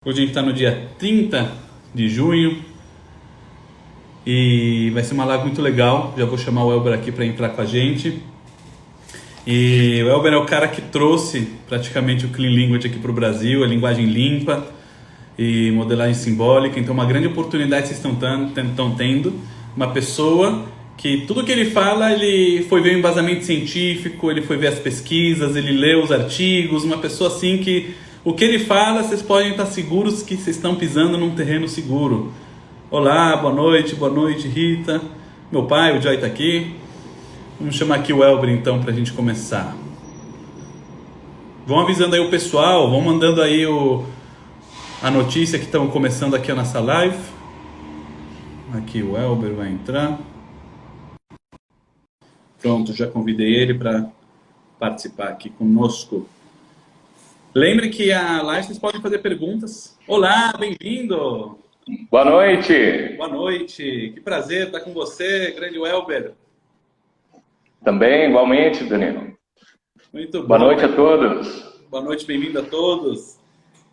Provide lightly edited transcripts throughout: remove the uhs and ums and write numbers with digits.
Hoje a gente está no dia 30 de junho e vai ser uma live muito legal. Já vou chamar o Elber aqui para entrar com a gente. E o Elber é o cara que trouxe praticamente o Clean Language aqui para o Brasil, a linguagem limpa e modelagem simbólica. Então, uma grande oportunidade vocês estão tendo. Uma pessoa que tudo que ele fala, ele foi ver o embasamento científico, ele foi ver as pesquisas, ele leu os artigos. Uma pessoa assim que o que ele fala, vocês podem estar seguros que vocês estão pisando num terreno seguro. Olá, boa noite, Rita. Meu pai, o Joy está aqui. Vamos chamar aqui o Elber então para a gente começar. Vão avisando aí o pessoal, vão mandando aí a notícia que estão começando aqui a nossa live. Aqui o Elber vai entrar. Pronto, já convidei ele para participar aqui conosco. Lembre que a live vocês podem fazer perguntas. Olá, bem-vindo! Boa noite! Boa noite! Que prazer estar com você, grande Elber. Também, igualmente, Danilo. Muito bom. Boa noite a todos. Boa noite, bem-vindo a todos.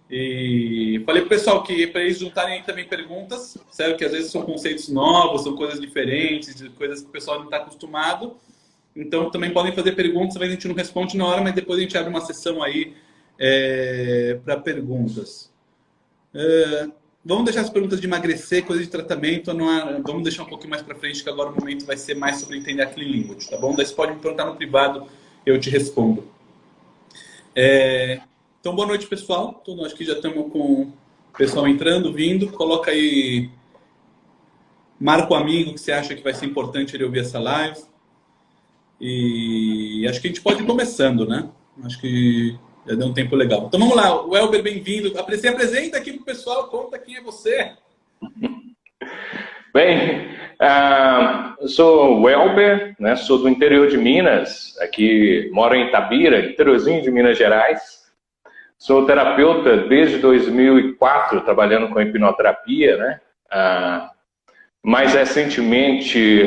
E falei pro pessoal que para eles juntarem aí também perguntas, sério que às vezes são conceitos novos, são coisas diferentes, coisas que o pessoal não está acostumado. Então também podem fazer perguntas, talvez a gente não responde na hora, mas depois a gente abre uma sessão aí para perguntas. Vamos deixar as perguntas de emagrecer, coisa de tratamento, vamos deixar um pouquinho mais para frente, que agora o momento vai ser mais sobre entender a Clean Language, tá bom? Daí você pode me perguntar no privado, eu te respondo. Então, boa noite, pessoal. Então, acho que já estamos com o pessoal entrando, vindo. Coloca aí, marca o amigo que você acha que vai ser importante ele ouvir essa live. E acho que a gente pode ir começando, né? Acho que já deu um tempo legal. Então vamos lá, o Elber, bem-vindo. Se apresenta aqui para o pessoal, conta quem é você. Bem, eu sou o Elber, né? Sou do interior de Minas, aqui moro em Itabira, interiorzinho de Minas Gerais. Sou terapeuta desde 2004, trabalhando com hipnoterapia, né? Mais recentemente,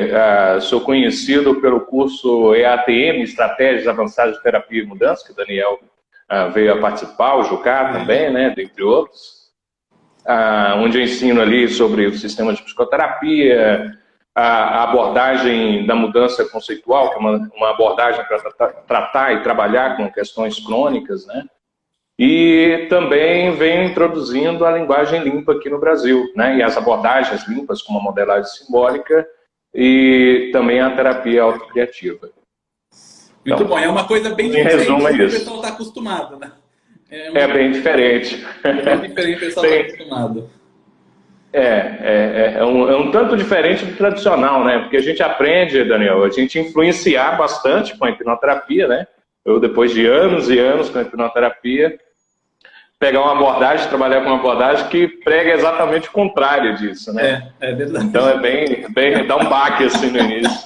sou conhecido pelo curso EATM, Estratégias Avançadas de Terapia e Mudança, que o Daniel veio a participar, o Jucá também, né, dentre outros, onde eu ensino ali sobre o sistema de psicoterapia, a abordagem da mudança conceitual, que é uma abordagem para tratar e trabalhar com questões crônicas, né? E também venho introduzindo a linguagem limpa aqui no Brasil, né? E as abordagens limpas, como a modelagem simbólica e também a terapia autocriativa. Muito bom, é uma coisa bem diferente do que o pessoal está acostumado, né? Bem diferente. É bem diferente do que o pessoal está acostumado. É um tanto diferente do tradicional, né? Porque a gente aprende, Daniel, a gente influenciar bastante com a hipnoterapia, né? Eu, depois de anos e anos com a hipnoterapia, pegar uma abordagem, trabalhar com uma abordagem que prega exatamente o contrário disso, né? É verdade. Então dá um baque assim no início.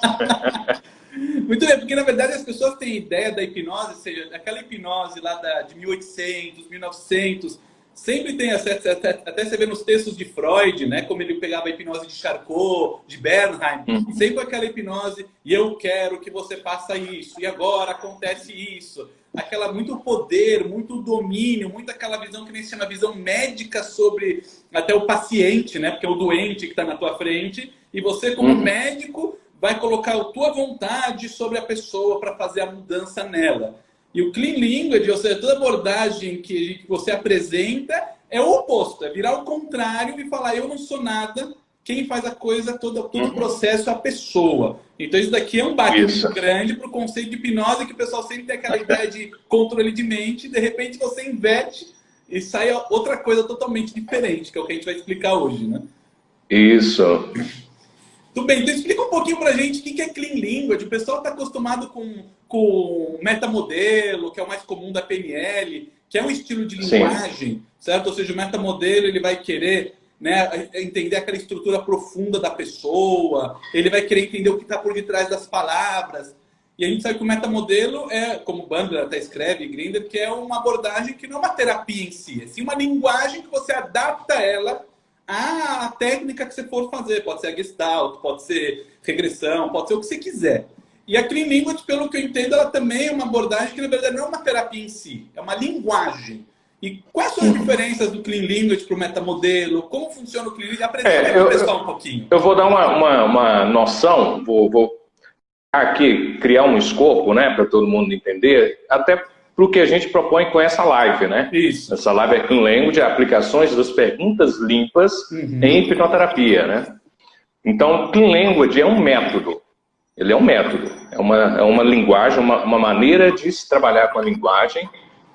Muito bem, porque na verdade as pessoas têm ideia da hipnose, ou seja, aquela hipnose lá de 1800, 1900, sempre tem, até você vê nos textos de Freud, né, como ele pegava a hipnose de Charcot, de Bernheim, sempre aquela hipnose, e eu quero que você faça isso, e agora acontece isso. Aquela muito poder, muito domínio, muito aquela visão que nem se chama visão médica sobre até o paciente, né, porque é o doente que está na tua frente, e você como médico vai colocar a tua vontade sobre a pessoa para fazer a mudança nela. E o Clean Language, ou seja, toda abordagem que você apresenta é o oposto, é virar o contrário e falar, eu não sou nada, quem faz a coisa, todo o processo é a pessoa. Então isso daqui é um baque muito grande para o conceito de hipnose, que o pessoal sempre tem aquela ideia de controle de mente, e de repente você inverte e sai outra coisa totalmente diferente, que é o que a gente vai explicar hoje, né? Isso. Tudo bem, então explica um pouquinho pra gente o que é Clean Language. O pessoal está acostumado com metamodelo, que é o mais comum da PNL, que é um estilo de linguagem, certo? Ou seja, o metamodelo ele vai querer, né, entender aquela estrutura profunda da pessoa, ele vai querer entender o que está por detrás das palavras. E a gente sabe que o metamodelo é, como Bandler até escreve, Grinder, que é uma abordagem que não é uma terapia em si, é sim uma linguagem que você adapta ela a técnica que você for fazer. Pode ser a Gestalt, pode ser regressão, pode ser o que você quiser. E a Clean Language, pelo que eu entendo, ela também é uma abordagem que, na verdade, não é uma terapia em si, é uma linguagem. E quais são as diferenças do Clean Language para o metamodelo? Como funciona o Clean Language? Apresenta para o pessoal um pouquinho. Eu vou dar uma noção, vou aqui criar um escopo, né, para todo mundo entender, até para o que a gente propõe com essa live, né? Isso. Essa live é Clean Language, aplicações das perguntas limpas em hipnoterapia, né? Então, Clean Language é um método. Ele é um método, é uma linguagem, uma maneira de se trabalhar com a linguagem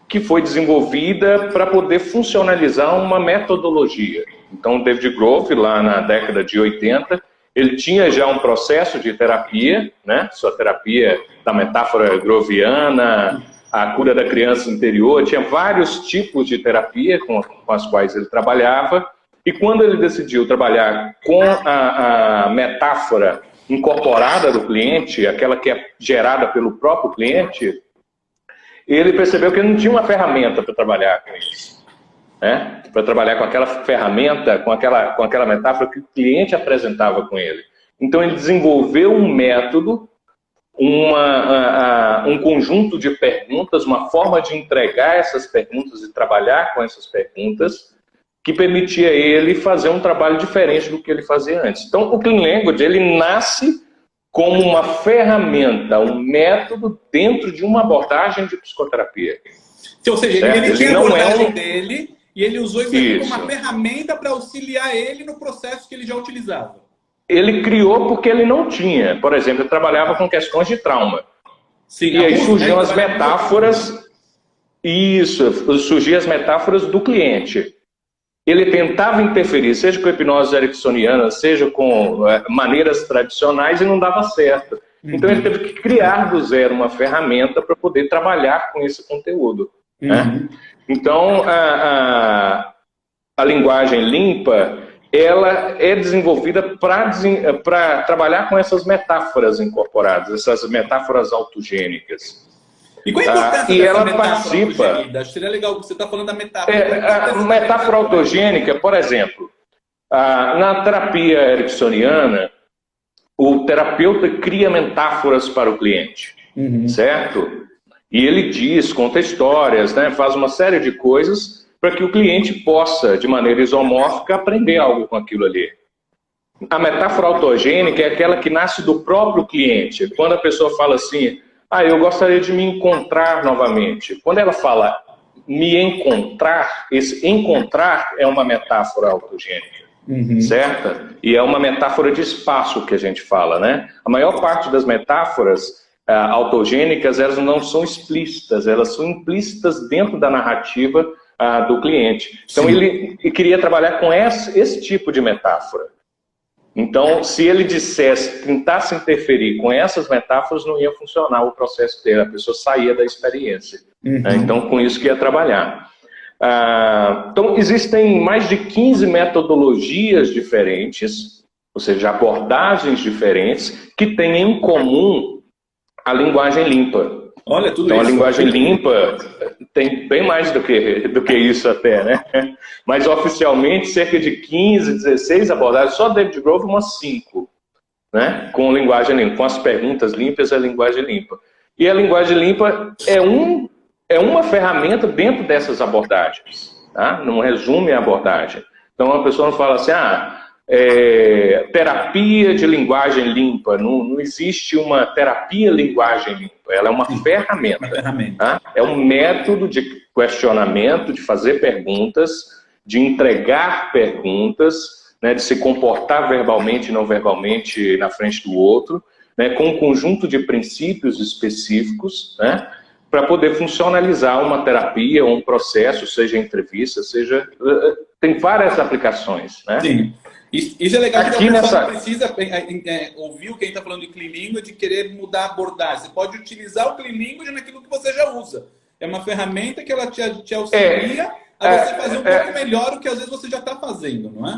que foi desenvolvida para poder funcionalizar uma metodologia. Então, David Grove, lá na década de 80, ele tinha já um processo de terapia, né? Sua terapia da metáfora groviana, a cura da criança interior, tinha vários tipos de terapia com as quais ele trabalhava, e quando ele decidiu trabalhar com a metáfora incorporada do cliente, aquela que é gerada pelo próprio cliente, ele percebeu que ele não tinha uma ferramenta para trabalhar com isso, né? Para trabalhar com aquela ferramenta, com aquela metáfora que o cliente apresentava com ele. Então ele desenvolveu um método, um conjunto de perguntas, uma forma de entregar essas perguntas e trabalhar com essas perguntas, que permitia ele fazer um trabalho diferente do que ele fazia antes. Então, o Clean Language, ele nasce como uma ferramenta, um método dentro de uma abordagem de psicoterapia. Ou seja, ele tinha a abordagem dele e ele usou isso aqui como uma ferramenta para auxiliar ele no processo que ele já utilizava. Ele criou porque ele não tinha. Por exemplo, ele trabalhava com questões de trauma. Sim, e aí surgiam as metáforas. Isso, surgiam as metáforas do cliente. Ele tentava interferir, seja com hipnose ericksoniana, seja com maneiras tradicionais, e não dava certo. Então ele teve que criar do zero uma ferramenta para poder trabalhar com esse conteúdo. Né? Então a linguagem limpa, ela é desenvolvida para trabalhar com essas metáforas incorporadas, essas metáforas autogênicas. E qual a importância e ela participa. Acho que seria legal, você está falando da metáfora. A metáfora autogênica, por exemplo, na terapia ericksoniana, o terapeuta cria metáforas para o cliente, certo? E ele conta histórias, né, faz uma série de coisas para que o cliente possa, de maneira isomórfica, aprender algo com aquilo ali. A metáfora autogênica é aquela que nasce do próprio cliente. Quando a pessoa fala assim, eu gostaria de me encontrar novamente. Quando ela fala me encontrar, esse encontrar é uma metáfora autogênica, certa? E é uma metáfora de espaço que a gente fala, né? A maior parte das metáforas autogênicas, elas não são explícitas, elas são implícitas dentro da narrativa do cliente. Então ele queria trabalhar com esse tipo de metáfora. Então, se ele tentasse interferir com essas metáforas, não ia funcionar o processo dele, a pessoa saía da experiência. Então, com isso que ia trabalhar. Então, existem mais de 15 metodologias diferentes, ou seja, abordagens diferentes, que têm em comum a linguagem limpa. Olha, tudo então, isso. A linguagem limpa tem bem mais do que isso até, né? Mas oficialmente cerca de 15, 16 abordagens, só David Grove umas 5, né? Com linguagem limpa, com as perguntas limpas, a linguagem limpa. E a linguagem limpa é uma ferramenta dentro dessas abordagens, tá? Não resume a abordagem. Então a pessoa não fala assim, terapia de linguagem limpa, não existe uma terapia linguagem limpa, ela é uma ferramenta. Tá? É um método de questionamento, de fazer perguntas, de entregar perguntas, né, de se comportar verbalmente e não verbalmente na frente do outro, né, com um conjunto de princípios específicos, né, para poder funcionalizar uma terapia ou um processo, seja entrevista, tem várias aplicações. Né? Sim. Isso é legal, porque a pessoa não precisa ouvir o que a gente está falando de Clean Language, de querer mudar a abordagem. Você pode utilizar o Clean Language naquilo que você já usa. É uma ferramenta que ela te auxilia a você fazer um pouco melhor o que às vezes você já está fazendo, não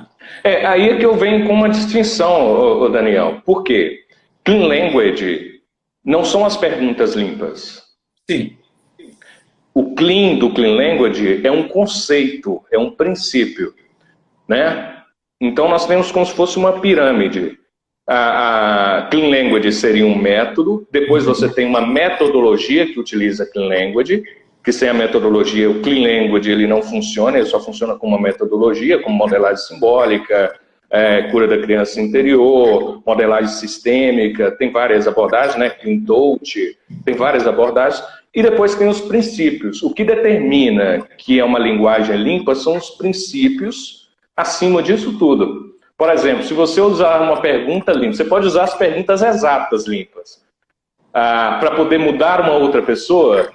é? Aí é que eu venho com uma distinção, Daniel. Por quê? Clean Language não são as perguntas limpas. Sim. O clean do Clean Language é um conceito, é um princípio, né? Então nós temos como se fosse uma pirâmide. A Clean Language seria um método, depois você tem uma metodologia que utiliza Clean Language, que sem a metodologia, o Clean Language, ele não funciona, ele só funciona com uma metodologia, como modelagem simbólica, cura da criança interior, modelagem sistêmica, tem várias abordagens, né? Clean Touch, tem várias abordagens. E depois tem os princípios. O que determina que é uma linguagem limpa são os princípios acima disso tudo. Por exemplo, se você usar uma pergunta limpa, você pode usar as perguntas exatas limpas. Para poder mudar uma outra pessoa,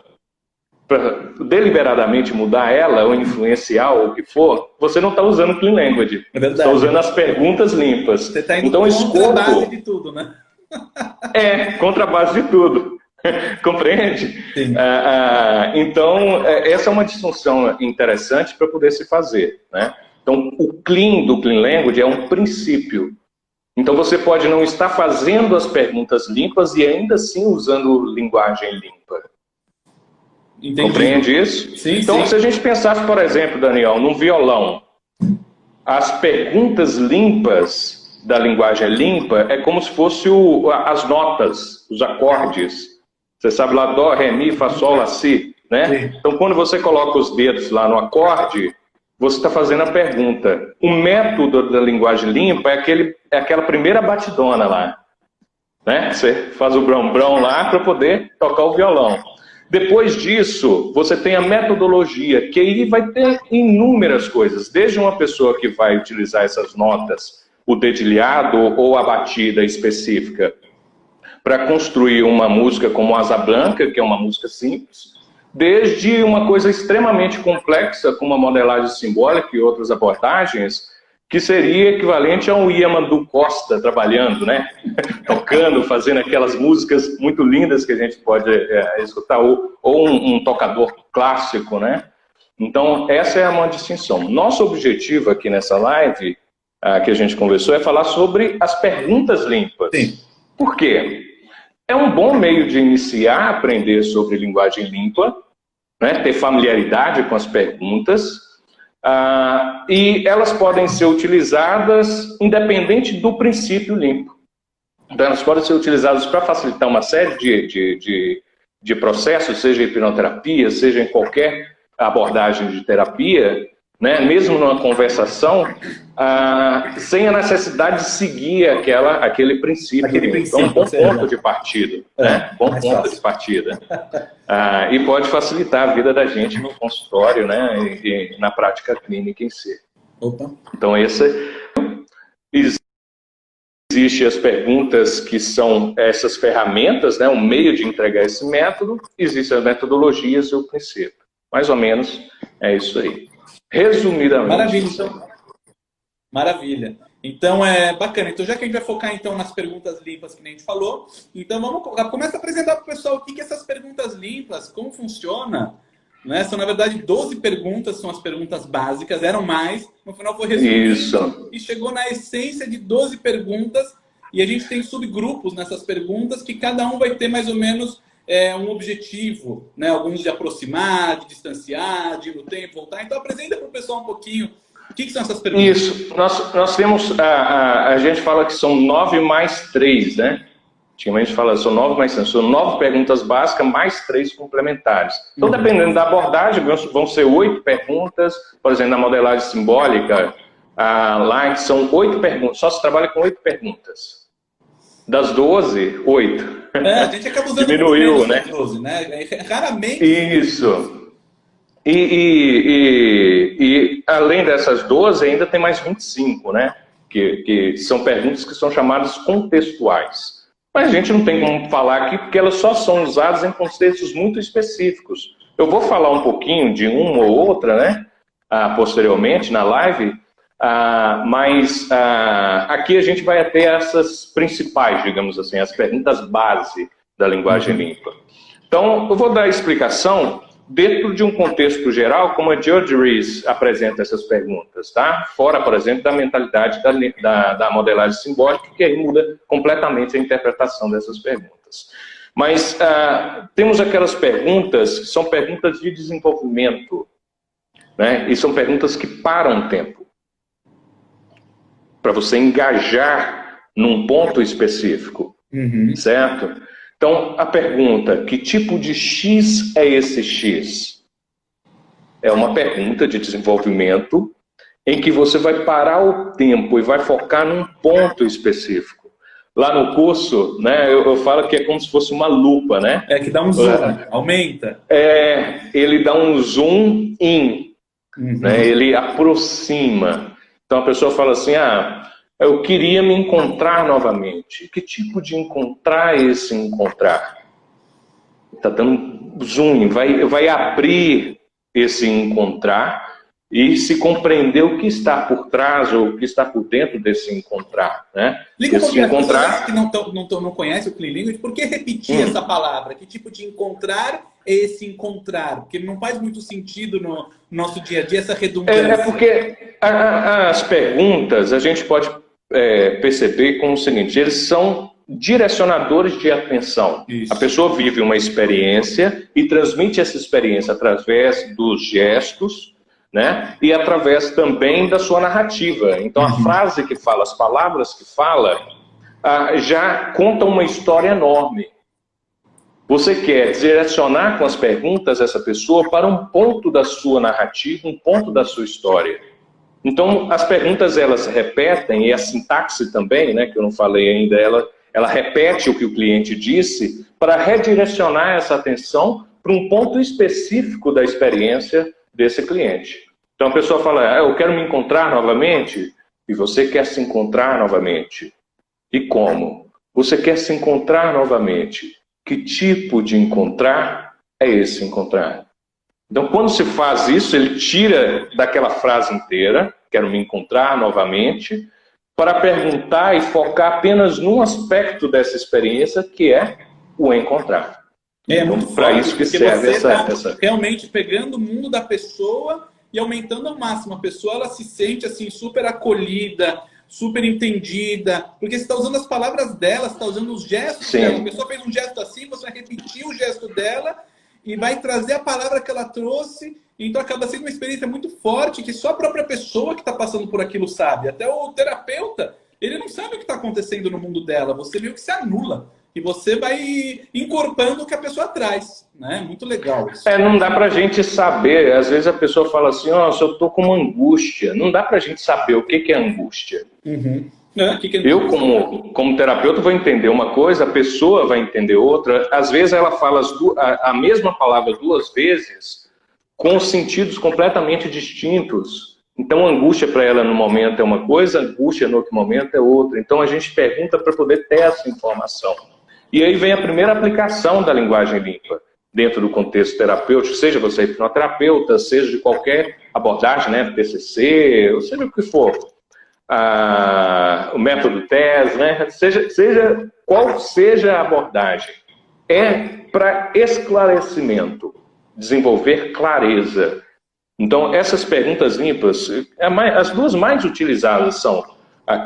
para deliberadamente mudar ela, ou influenciar, ou o que for, você não está usando Clean Language. É verdade. Está usando as perguntas limpas. Você está indo então, contra a base de tudo, né? Contra a base de tudo. Compreende? Então, essa é uma distinção interessante para poder se fazer, né? Então, o clean do Clean Language é um princípio. Então, você pode não estar fazendo as perguntas limpas e ainda assim usando linguagem limpa. Entendi. Compreende isso? Sim, então, sim. Se a gente pensasse, por exemplo, Daniel, num violão, as perguntas limpas da linguagem limpa é como se fosse as notas, os acordes. Você sabe lá, dó, ré, mi, fá, sol, lá, si, né? Sim. Então, quando você coloca os dedos lá no acorde, você está fazendo a pergunta. O método da linguagem limpa é aquela primeira batidona lá, né? Você faz o brão-brão lá para poder tocar o violão. Depois disso, você tem a metodologia, que aí vai ter inúmeras coisas. Desde uma pessoa que vai utilizar essas notas, o dedilhado ou a batida específica, para construir uma música como Asa Branca, que é uma música simples, desde uma coisa extremamente complexa, como a modelagem simbólica e outras abordagens, que seria equivalente a um Yamandu Costa trabalhando, né? Tocando, fazendo aquelas músicas muito lindas que a gente pode escutar, ou um tocador clássico, né? Então, essa é uma distinção. Nosso objetivo aqui nessa live, que a gente conversou, é falar sobre as perguntas limpas. Sim. Por quê? É um bom meio de iniciar a aprender sobre linguagem limpa, né? Ter familiaridade com as perguntas, e elas podem ser utilizadas independente do princípio limpo. Então, elas podem ser utilizadas para facilitar uma série de processos, seja em hipnoterapia, seja em qualquer abordagem de terapia, né? Mesmo numa conversação, sem a necessidade de seguir aquele princípio. Então, um bom ponto de partida. Né? Bom ponto de partida. E pode facilitar a vida da gente no consultório, né? E na prática clínica em si. Opa. Então, existem as perguntas que são essas ferramentas, né? Um meio de entregar esse método. Existem as metodologias e o princípio. Mais ou menos é isso aí. Resumidamente. Maravilha, então. Maravilha. Então, é bacana. Então, já que a gente vai focar então nas perguntas limpas que a gente falou, então começa a apresentar para o pessoal o que essas perguntas limpas, como funciona. Né? São, na verdade, 12 perguntas, são as perguntas básicas, eram mais, no final foi resumido e chegou na essência de 12 perguntas, e a gente tem subgrupos nessas perguntas que cada um vai ter mais ou menos um objetivo, né? Alguns de aproximar, de distanciar, de ir no tempo, voltar. Então, apresenta para o pessoal um pouquinho o que são essas perguntas. Isso, nós temos, a gente fala que são 9 mais 3, né? Antigamente fala, são 9 mais 3, são 9 perguntas básicas mais 3 complementares. Então, dependendo da abordagem, vão ser 8 perguntas, por exemplo, na modelagem simbólica, lá são 8 perguntas, só se trabalha com 8 perguntas. Das 12, 8. A gente acaba usando diminuiu, né? 12, né? Raramente. Isso. E além dessas 12, ainda tem mais 25, né? Que são perguntas que são chamadas contextuais. Mas a gente não tem como falar aqui, porque elas só são usadas em contextos muito específicos. Eu vou falar um pouquinho de uma ou outra, né? Posteriormente, na live. Mas aqui a gente vai ter essas principais, digamos assim, as perguntas base da linguagem limpa. Então, eu vou dar a explicação dentro de um contexto geral, como a George Rees apresenta essas perguntas, tá? Fora, por exemplo, da mentalidade da modelagem simbólica, que aí muda completamente a interpretação dessas perguntas. Mas temos aquelas perguntas que são perguntas de desenvolvimento, né? E são perguntas que param o tempo, para você engajar num ponto específico, certo? Então, a pergunta, que tipo de X é esse X? é uma pergunta de desenvolvimento em que você vai parar o tempo e vai focar num ponto específico. Lá no curso, né, eu falo que é como se fosse uma lupa, né? É que dá um zoom, aumenta. Ele dá um zoom in, né? Ele aproxima. Então a pessoa fala assim, eu queria me encontrar novamente. Que tipo de encontrar é esse encontrar? Está dando zoom, vai abrir esse encontrar e se compreender o que está por trás ou o que está por dentro desse encontrar, né? Explica esse encontrar que não conhece o Clean Language, por que repetir essa palavra? Que tipo de encontrar é esse encontrar? Porque não faz muito sentido no nosso dia a dia essa redundância. Porque as perguntas a gente pode perceber como o seguinte, eles são direcionadores de atenção. Isso. A pessoa vive uma experiência e transmite essa experiência através dos gestos, né? E através também da sua narrativa. Então a frase que fala, as palavras que fala, já contam uma história enorme. Você quer direcionar com as perguntas essa pessoa para um ponto da sua narrativa, um ponto da sua história. Então as perguntas elas repetem, e a sintaxe também, né, que eu não falei ainda, ela repete o que o cliente disse para redirecionar essa atenção para um ponto específico da experiência desse cliente. Então a pessoa fala, eu quero me encontrar novamente, e você quer se encontrar novamente. E como? Você quer se encontrar novamente. Que tipo de encontrar é esse encontrar? Então quando se faz isso, ele tira daquela frase inteira, quero me encontrar novamente, para perguntar e focar apenas num aspecto dessa experiência, que é o encontrar. É muito para isso que serve essa... Realmente pegando o mundo da pessoa e aumentando ao máximo. A pessoa ela se sente assim super acolhida, super entendida, porque você está usando as palavras dela, você está usando os gestos dela. A pessoa fez um gesto assim, você vai repetir o gesto dela e vai trazer a palavra que ela trouxe. Então acaba sendo uma experiência muito forte que só a própria pessoa que está passando por aquilo sabe. Até o terapeuta, ele não sabe o que está acontecendo no mundo dela. Você meio que se anula. E você vai incorporando o que a pessoa traz. Né? Muito legal isso. Não dá pra gente saber. Às vezes a pessoa fala assim, se eu tô com uma angústia. Não dá pra gente saber o que é angústia. Eu, como terapeuta, vou entender uma coisa, a pessoa vai entender outra. Às vezes ela fala a mesma palavra duas vezes com sentidos completamente distintos. Então, angústia para ela no momento é uma coisa, angústia no outro momento é outra. Então, a gente pergunta para poder ter essa informação. E aí vem a primeira aplicação da linguagem limpa, dentro do contexto terapêutico, seja você hipnoterapeuta, seja de qualquer abordagem, né, TCC, ou seja o que for. O método TES, né, seja qual seja a abordagem. É para esclarecimento, desenvolver clareza. Então, essas perguntas limpas, as duas mais utilizadas são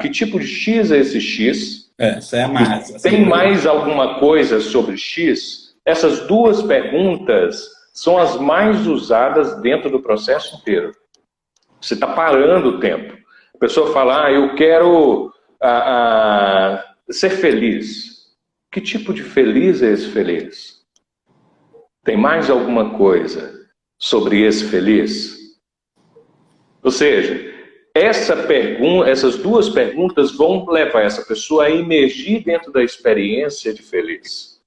que tipo de X é esse X? Essa é a massa. Tem mais alguma coisa sobre X? Essas duas perguntas são as mais usadas dentro do processo inteiro. Você está parando o tempo. A pessoa fala, eu quero ser feliz. Que tipo de feliz é esse feliz? Tem mais alguma coisa sobre esse feliz? Ou seja, essas duas perguntas vão levar essa pessoa a emergir dentro da experiência de feliz.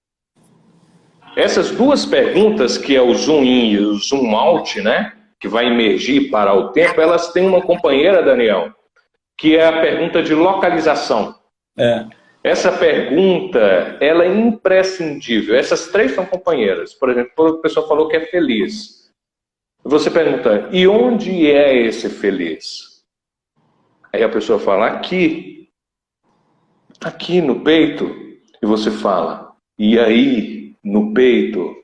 Essas duas perguntas, que é o zoom in e o zoom out, né, que vai emergir para o tempo, elas têm uma companheira, Daniel, que é a pergunta de localização. Essa pergunta, ela é imprescindível. Essas três são companheiras. Por exemplo, a pessoa falou que é feliz. Você pergunta, e onde é esse feliz? Aí a pessoa fala, aqui no peito. E você fala, e aí no peito?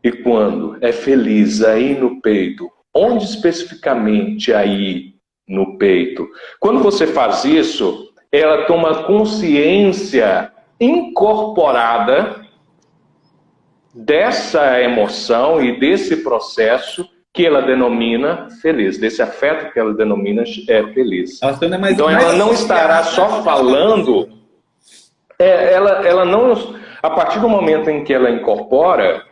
E quando é feliz aí no peito? Onde especificamente aí no peito? Quando você faz isso, ela toma consciência incorporada dessa emoção e desse processo que ela denomina feliz, desse afeto que ela denomina feliz. Então ela não estará só falando, ela não, a partir do momento em que ela incorpora,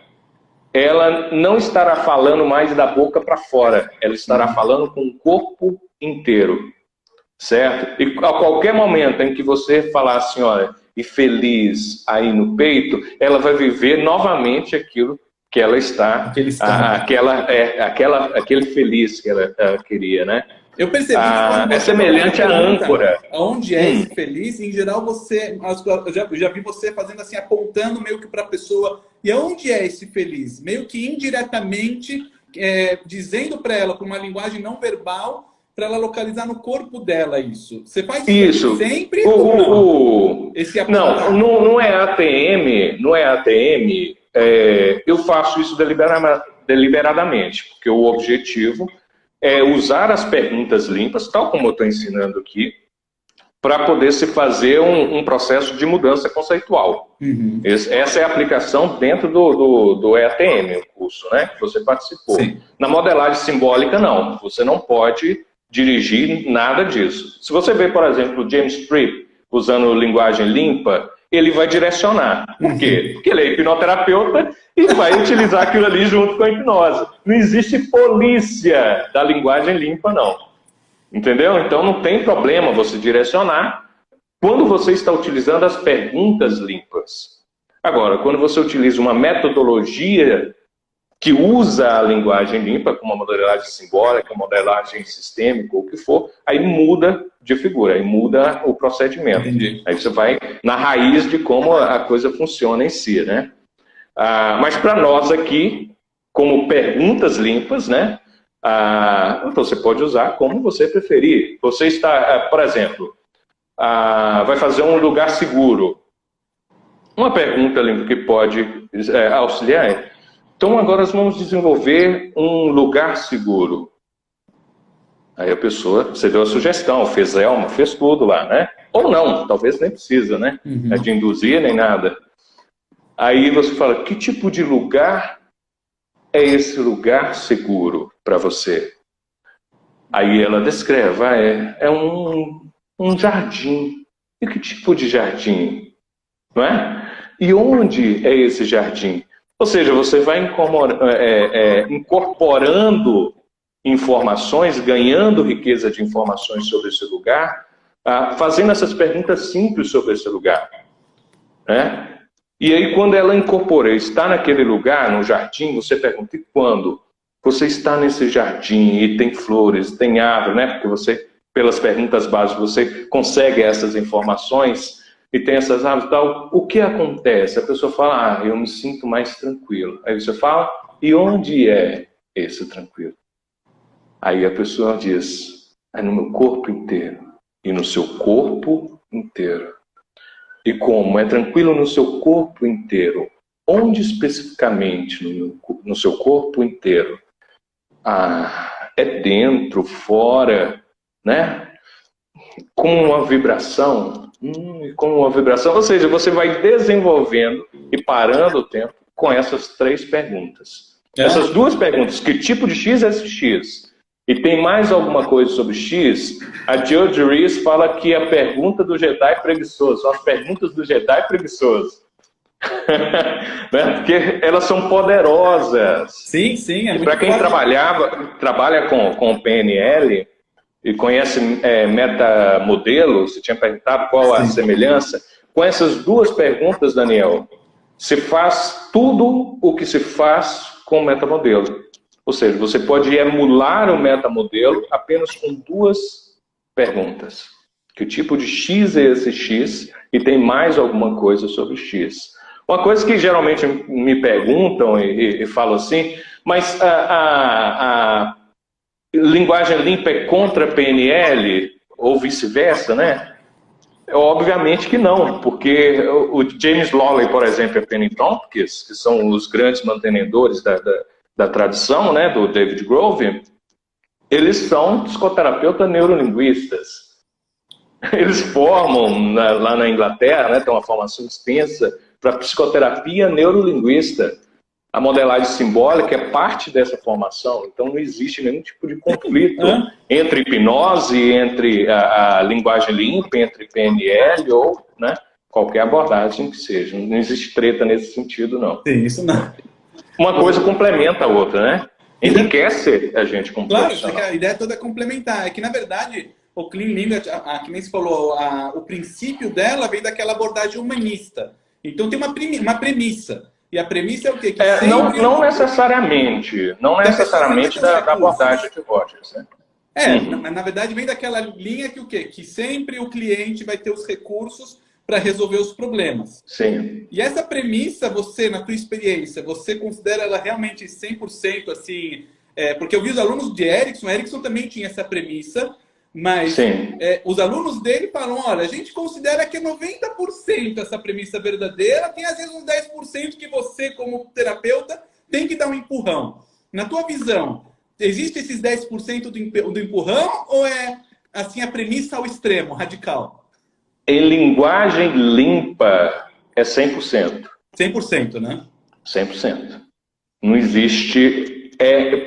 ela não estará falando mais da boca para fora, ela estará falando com o corpo inteiro, certo? E a qualquer momento em que você falar assim, olha, e feliz aí no peito, ela vai viver novamente aquilo que ela está, aquele feliz que ela queria, né? Eu percebi que quando você é semelhante à âncora. Onde é esse feliz? Em geral, eu já vi você fazendo assim, apontando meio que para a pessoa. E aonde é esse feliz? Meio que indiretamente dizendo para ela, com uma linguagem não verbal, para ela localizar no corpo dela isso. Você faz isso sempre? Não é ATM, não é ATM. Eu faço isso deliberadamente, porque o objetivo é usar as perguntas limpas, tal como eu estou ensinando aqui, para poder se fazer um processo de mudança conceitual. Uhum. Essa é a aplicação dentro do EATM, o curso, né, que você participou. Sim. Na modelagem simbólica, não. Você não pode dirigir nada disso. Se você vê, por exemplo, o James Tripp usando linguagem limpa, ele vai direcionar. Por quê? Porque ele é hipnoterapeuta e vai utilizar aquilo ali junto com a hipnose. Não existe polícia da linguagem limpa, não. Entendeu? Então não tem problema você direcionar quando você está utilizando as perguntas limpas. Agora, quando você utiliza uma metodologia que usa a linguagem limpa, como a modelagem simbólica, a modelagem sistêmica, ou o que for, aí muda de figura, aí muda o procedimento. Entendi. Aí você vai na raiz de como a coisa funciona em si, né? Mas para nós aqui, como perguntas limpas, né? Então você pode usar como você preferir. Você está, por exemplo, vai fazer um lugar seguro. Uma pergunta limpa que pode auxiliar é: então agora nós vamos desenvolver um lugar seguro. Aí a pessoa, você deu a sugestão, fez Elma, fez tudo lá, né? Ou não, talvez nem precisa, né? Uhum. De induzir nem nada. Aí você fala, que tipo de lugar é esse lugar seguro para você? Aí ela descreve, é um jardim. E que tipo de jardim? Não é? E onde é esse jardim? Ou seja, você vai incorporando informações, ganhando riqueza de informações sobre esse lugar, fazendo essas perguntas simples sobre esse lugar. Né? E aí, quando ela incorpora, está naquele lugar, no jardim, você pergunta, e quando você está nesse jardim e tem flores, tem árvore, né? Porque você, pelas perguntas básicas, você consegue essas informações e tem essas árvores e tal, o que acontece? A pessoa fala, eu me sinto mais tranquilo. Aí você fala, e onde é esse tranquilo? Aí a pessoa diz, é no meu corpo inteiro. E no seu corpo inteiro. E como? É tranquilo no seu corpo inteiro. Onde especificamente no seu corpo inteiro? É dentro, fora, né? Com uma vibração. Com uma vibração. Ou seja, você vai desenvolvendo e parando o tempo com essas três perguntas. Essas duas perguntas, que tipo de X é esse X? E tem mais alguma coisa sobre X? A Jodie Rees fala que a pergunta do Jedi preguiçoso, são as perguntas do Jedi preguiçoso. Né? Porque elas são poderosas. Sim, sim. E para quem trabalha com PNL e conhece metamodelo, você tinha perguntado qual a semelhança, com essas duas perguntas, Daniel, se faz tudo o que se faz com o metamodelo. Ou seja, você pode emular o metamodelo apenas com duas perguntas. Que tipo de X é esse X? E tem mais alguma coisa sobre X? Uma coisa que geralmente me perguntam e falam assim, mas a linguagem limpa é contra PNL? Ou vice-versa, né? Obviamente que não, porque o James Lawley, por exemplo, e a Penny Tompkins, que são os grandes mantenedores da tradição, né, do David Grove, eles são psicoterapeutas neurolinguistas. Eles formam, lá na Inglaterra, né, tem uma formação extensa para psicoterapia neurolinguista. A modelagem simbólica é parte dessa formação, então não existe nenhum tipo de conflito entre hipnose, entre a linguagem limpa, entre PNL ou, né, qualquer abordagem que seja. Não existe treta nesse sentido, não. Sim, isso não. Uma coisa complementa a outra, né? Enriquece a gente como Claro, profissional. a ideia toda é complementar. É que, na verdade, o Clean Limber, que nem você falou, o princípio dela vem daquela abordagem humanista. Então, tem uma premissa. E a premissa é o quê? Que sempre... Não necessariamente. Não necessariamente da abordagem de Rogers, né? Mas na verdade vem daquela linha que o quê? Que sempre o cliente vai ter os recursos para resolver os problemas. Sim. E essa premissa, você, na tua experiência, você considera ela realmente 100% assim... porque eu vi os alunos de Ericsson, o Ericsson também tinha essa premissa, mas os alunos dele falam, olha, a gente considera que é 90% essa premissa verdadeira, tem às vezes uns 10% que você, como terapeuta, tem que dar um empurrão. Na tua visão, existe esses 10% do empurrão ou é assim a premissa ao extremo, radical? Em linguagem limpa é 100%. 100%, né? 100%. Não existe...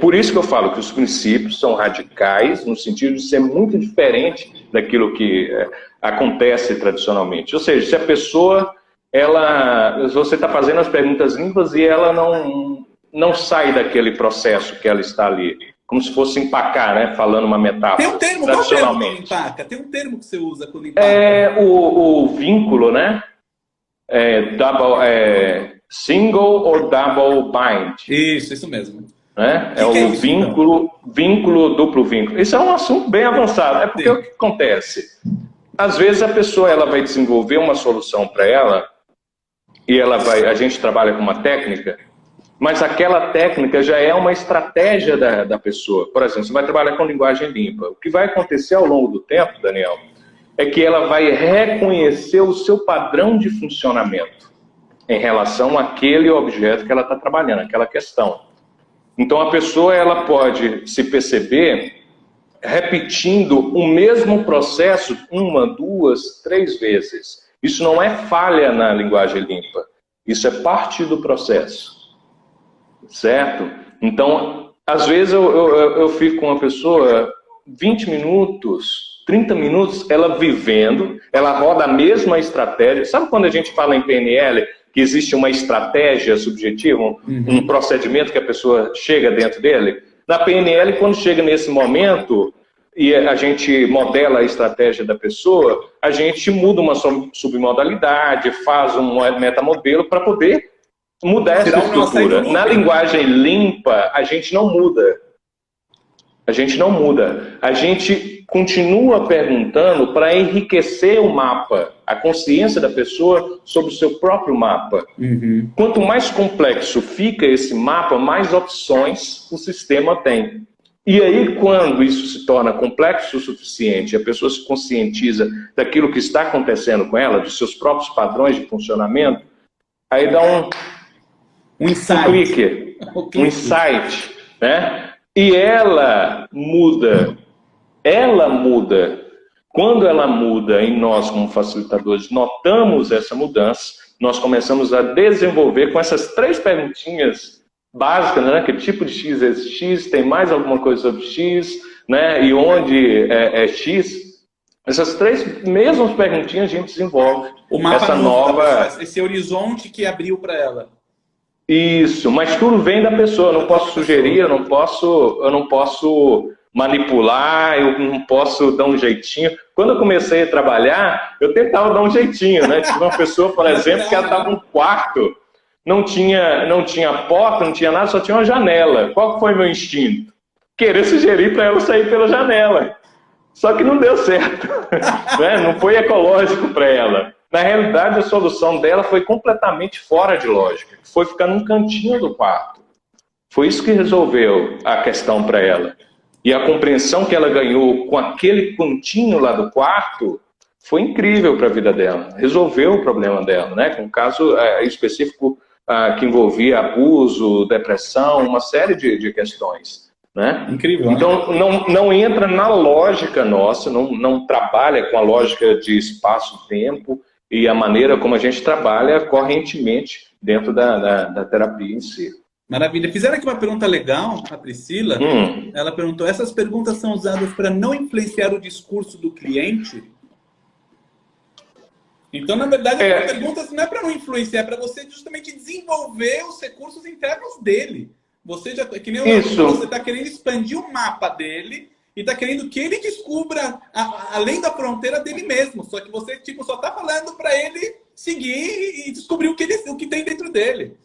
por isso que eu falo que os princípios são radicais, no sentido de ser muito diferente daquilo que acontece tradicionalmente. Ou seja, se a pessoa, você está fazendo as perguntas limpas e ela não sai daquele processo que ela está ali, como se fosse empacar, né? Falando uma metáfora. Tem um termo, qual termo que empaca? Tem um termo que você usa quando empaca? O vínculo, né? Single or double bind. Isso mesmo. Né? O vínculo, duplo vínculo. Isso é um assunto bem avançado. É porque o que acontece? Às vezes a pessoa ela vai desenvolver uma solução para ela e a gente trabalha com uma técnica, mas aquela técnica já é uma estratégia da pessoa. Por exemplo, você vai trabalhar com linguagem limpa. O que vai acontecer ao longo do tempo, Daniel, é que ela vai reconhecer o seu padrão de funcionamento em relação àquele objeto que ela está trabalhando, aquela questão. Então a pessoa ela pode se perceber repetindo o mesmo processo 1, 2, 3 vezes. Isso não é falha na linguagem limpa. Isso é parte do processo. Certo? Então, às vezes eu fico com uma pessoa 20 minutos, 30 minutos, ela vivendo, ela roda a mesma estratégia. Sabe quando a gente fala em PNL, que existe uma estratégia subjetiva, um procedimento que a pessoa chega dentro dele? Na PNL, quando chega nesse momento e a gente modela a estratégia da pessoa, a gente muda uma submodalidade, faz um metamodelo para poder mudar essa estrutura. Na linguagem limpa, a gente não muda. A gente não muda. A gente continua perguntando para enriquecer o mapa, a consciência da pessoa sobre o seu próprio mapa. Quanto mais complexo fica esse mapa, mais opções o sistema tem. E aí, quando isso se torna complexo o suficiente, a pessoa se conscientiza daquilo que está acontecendo com ela, dos seus próprios padrões de funcionamento, aí dá um insight, um insight, né? E ela muda. Quando ela muda e nós, como facilitadores, notamos essa mudança, nós começamos a desenvolver com essas 3 perguntinhas básicas, né? Que tipo de X é X, tem mais alguma coisa sobre X, né? E onde é X? Essas 3 mesmas perguntinhas a gente desenvolve. O mapa essa nova... esse horizonte que abriu para ela. Isso, mas tudo vem da pessoa. Eu não posso sugerir, eu não posso manipular, eu não posso dar um jeitinho. Quando eu comecei a trabalhar, eu tentava dar um jeitinho, né? Tinha uma pessoa, por exemplo, que ela estava num quarto, não tinha porta, não tinha nada, só tinha uma janela. Qual foi meu instinto? Querer sugerir para ela sair pela janela. Só que não deu certo, né? Não foi ecológico para ela. Na realidade, a solução dela foi completamente fora de lógica. Foi ficar num cantinho do quarto. Foi isso que resolveu a questão para ela. E a compreensão que ela ganhou com aquele cantinho lá do quarto foi incrível para a vida dela. Resolveu o problema dela, né? Com um caso específico que envolvia abuso, depressão, uma série de questões. Né? Incrível. Então, né? não entra na lógica nossa, não trabalha com a lógica de espaço-tempo, e a maneira como a gente trabalha correntemente dentro da terapia em si. Maravilha. Fizeram aqui uma pergunta legal, a Priscila. Ela perguntou, essas perguntas são usadas para não influenciar o discurso do cliente? Então, na verdade, a pergunta não é para não influenciar, é para você justamente desenvolver os recursos internos dele. Você já, que nem o Léo falou, você está querendo expandir o mapa dele e está querendo que ele descubra além da fronteira dele mesmo. Só que você tipo, só está falando para ele seguir e descobrir o que tem dentro dele.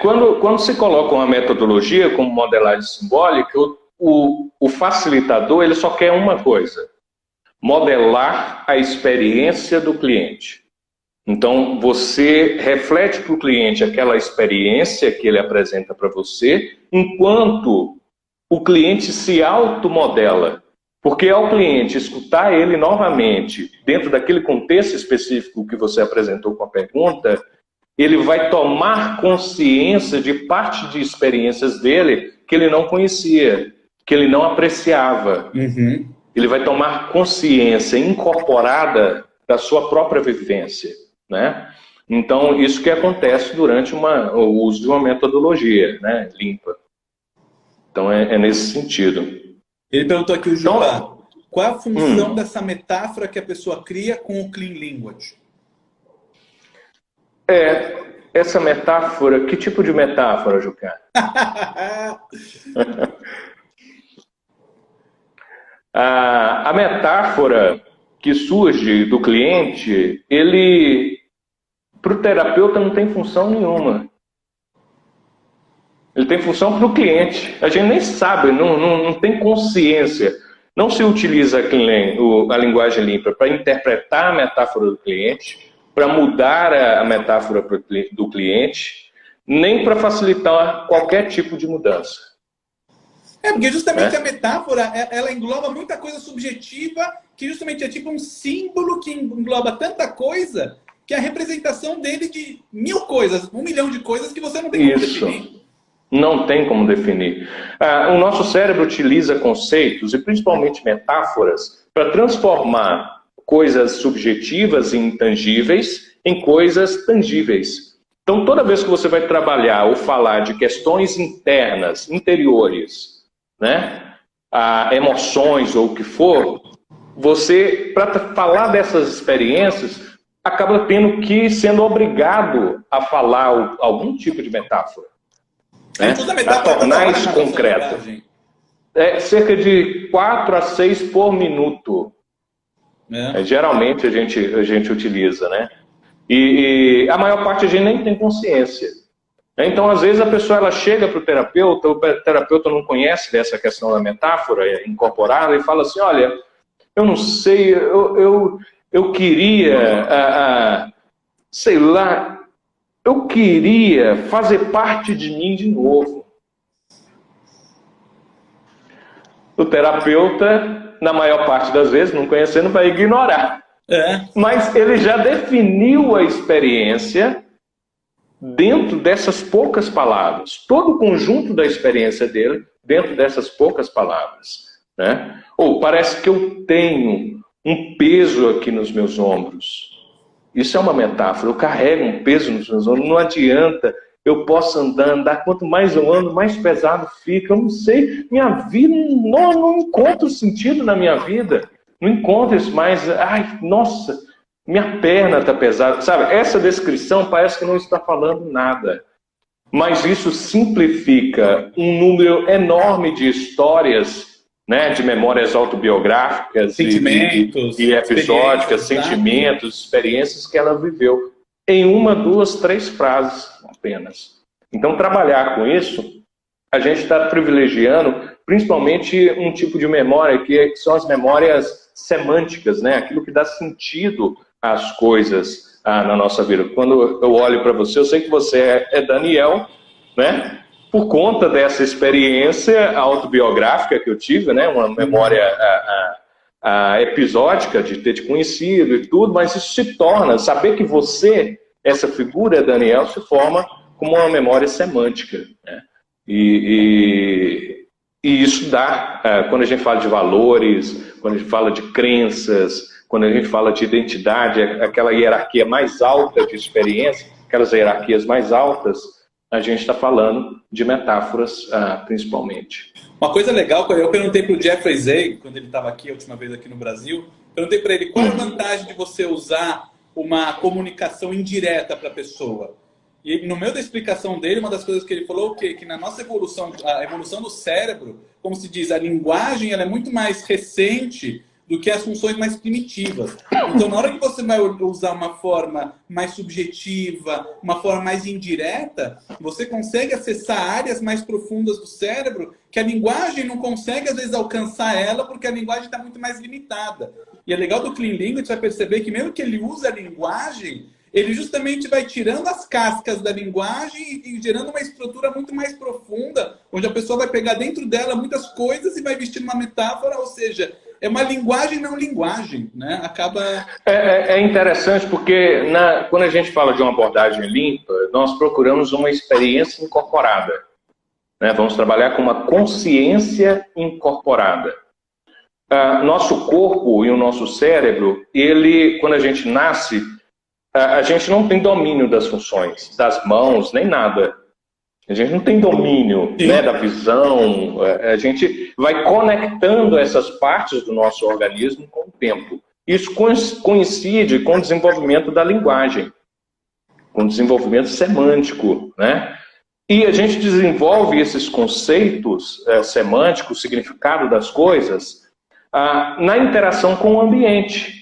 Quando se coloca uma metodologia como modelagem simbólica, o facilitador ele só quer uma coisa: modelar a experiência do cliente. Então, você reflete para o cliente aquela experiência que ele apresenta para você, enquanto o cliente se automodela. Porque ao cliente escutar ele novamente, dentro daquele contexto específico que você apresentou com a pergunta, ele vai tomar consciência de parte de experiências dele que ele não conhecia, que ele não apreciava. Uhum. Ele vai tomar consciência incorporada da sua própria vivência, né? Então, isso que acontece durante o uso de uma metodologia, né, limpa. Então, é nesse sentido. Ele perguntou aqui, o Juba, qual é a função dessa metáfora que a pessoa cria com o Clean Language? Essa metáfora, que tipo de metáfora, Juca? A metáfora que surge do cliente, para o terapeuta não tem função nenhuma. Ele tem função para o cliente. A gente nem sabe, não tem consciência. Não se utiliza a linguagem limpa para interpretar a metáfora do cliente, para mudar a metáfora do cliente, nem para facilitar qualquer tipo de mudança. Porque justamente a metáfora, ela engloba muita coisa subjetiva, que justamente é tipo um símbolo que engloba tanta coisa, que é a representação dele de 1000 coisas, 1 milhão de coisas que você não tem como definir. Não tem como definir. O nosso cérebro utiliza conceitos, e principalmente metáforas, para transformar coisas subjetivas e intangíveis em coisas tangíveis. Então, toda vez que você vai trabalhar ou falar de questões internas, interiores, né, emoções ou o que for, você, para falar dessas experiências, acaba sendo obrigado a falar algum tipo de metáfora. Né, para tornar isso concreto. Cerca de 4 a 6 por minuto. Geralmente a gente utiliza, né? E a maior parte a gente nem tem consciência. Então, às vezes, a pessoa ela chega para o terapeuta não conhece dessa questão da metáfora incorporada e fala assim, olha, eu não sei, eu queria, sei lá, eu queria fazer parte de mim de novo. O terapeuta, na maior parte das vezes, não conhecendo, vai ignorar. Mas ele já definiu a experiência dentro dessas poucas palavras. Todo o conjunto da experiência dele dentro dessas poucas palavras. Né? Ou parece que eu tenho um peso aqui nos meus ombros. Isso é uma metáfora. Eu carrego um peso nos meus ombros. Não adianta. Eu posso andar. Quanto mais eu ando, mais pesado fica. Eu não sei. Minha vida, não encontro sentido na minha vida. Não encontro isso mais. Ai, nossa, minha perna está pesada. Sabe, essa descrição parece que não está falando nada. Mas isso simplifica um número enorme de histórias, né, de memórias autobiográficas e episódicas, sentimentos, experiências que ela viveu em 1, 2, 3 frases apenas. Então, trabalhar com isso, a gente está privilegiando principalmente um tipo de memória que são as memórias semânticas, né? Aquilo que dá sentido às coisas na nossa vida. Quando eu olho para você, eu sei que você é Daniel, né? Por conta dessa experiência autobiográfica que eu tive, né? Uma memória episódica de ter te conhecido e tudo, mas isso se torna, saber que você, essa figura Daniel, se forma como uma memória semântica, né? E isso dá, quando a gente fala de valores, quando a gente fala de crenças, quando a gente fala de identidade, aquela hierarquia mais alta de experiência, aquelas hierarquias mais altas, a gente está falando de metáforas, principalmente. Uma coisa legal, eu perguntei para o Jeffrey Zay, quando ele estava aqui a última vez aqui no Brasil, perguntei para ele qual é a vantagem de você usar uma comunicação indireta para a pessoa. E no meio da explicação dele, uma das coisas que ele falou que na nossa evolução, a evolução do cérebro, como se diz, a linguagem ela é muito mais recente do que as funções mais primitivas. Então, na hora que você vai usar uma forma mais subjetiva, uma forma mais indireta, você consegue acessar áreas mais profundas do cérebro que a linguagem não consegue, às vezes, alcançar ela, porque a linguagem está muito mais limitada. E é legal do Clean Language, você vai perceber que mesmo que ele use a linguagem, ele justamente vai tirando as cascas da linguagem e gerando uma estrutura muito mais profunda, onde a pessoa vai pegar dentro dela muitas coisas e vai vestir uma metáfora, ou seja, é uma linguagem não linguagem, né? Acaba... É interessante porque quando a gente fala de uma abordagem limpa, nós procuramos uma experiência incorporada, né? Vamos trabalhar com uma consciência incorporada. Nosso corpo e o nosso cérebro, quando a gente nasce, a gente não tem domínio das funções, das mãos, nem nada. A gente não tem domínio, né, da visão. A gente vai conectando essas partes do nosso organismo com o tempo. Isso coincide com o desenvolvimento da linguagem, com o desenvolvimento semântico, né? E a gente desenvolve esses conceitos semânticos, o significado das coisas, na interação com o ambiente.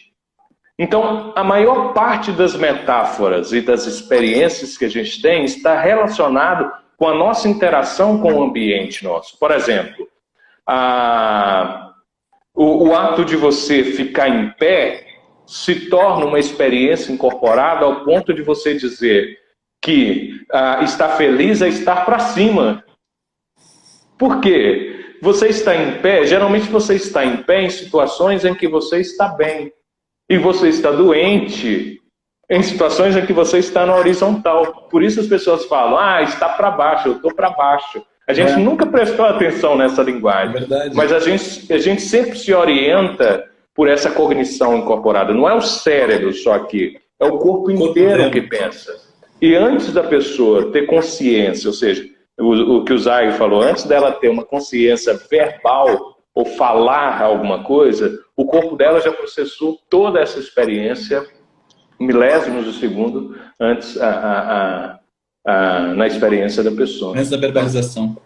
Então, a maior parte das metáforas e das experiências que a gente tem está relacionado com a nossa interação com o ambiente nosso. Por exemplo, o ato de você ficar em pé se torna uma experiência incorporada ao ponto de você dizer que estar feliz é estar para cima. Por quê? Você está em pé, geralmente você está em pé em situações em que você está bem. E você está doente em situações em que você está na horizontal. Por isso as pessoas falam, está para baixo, eu estou para baixo. A gente nunca prestou atenção nessa linguagem. Verdade. Mas a gente sempre se orienta por essa cognição incorporada. Não é o cérebro só aqui, é o corpo inteiro que pensa. E antes da pessoa ter consciência, ou seja, o que o Zay falou, antes dela ter uma consciência verbal ou falar alguma coisa, o corpo dela já processou toda essa experiência, milésimos de segundo, antes na experiência da pessoa. Antes da verbalização.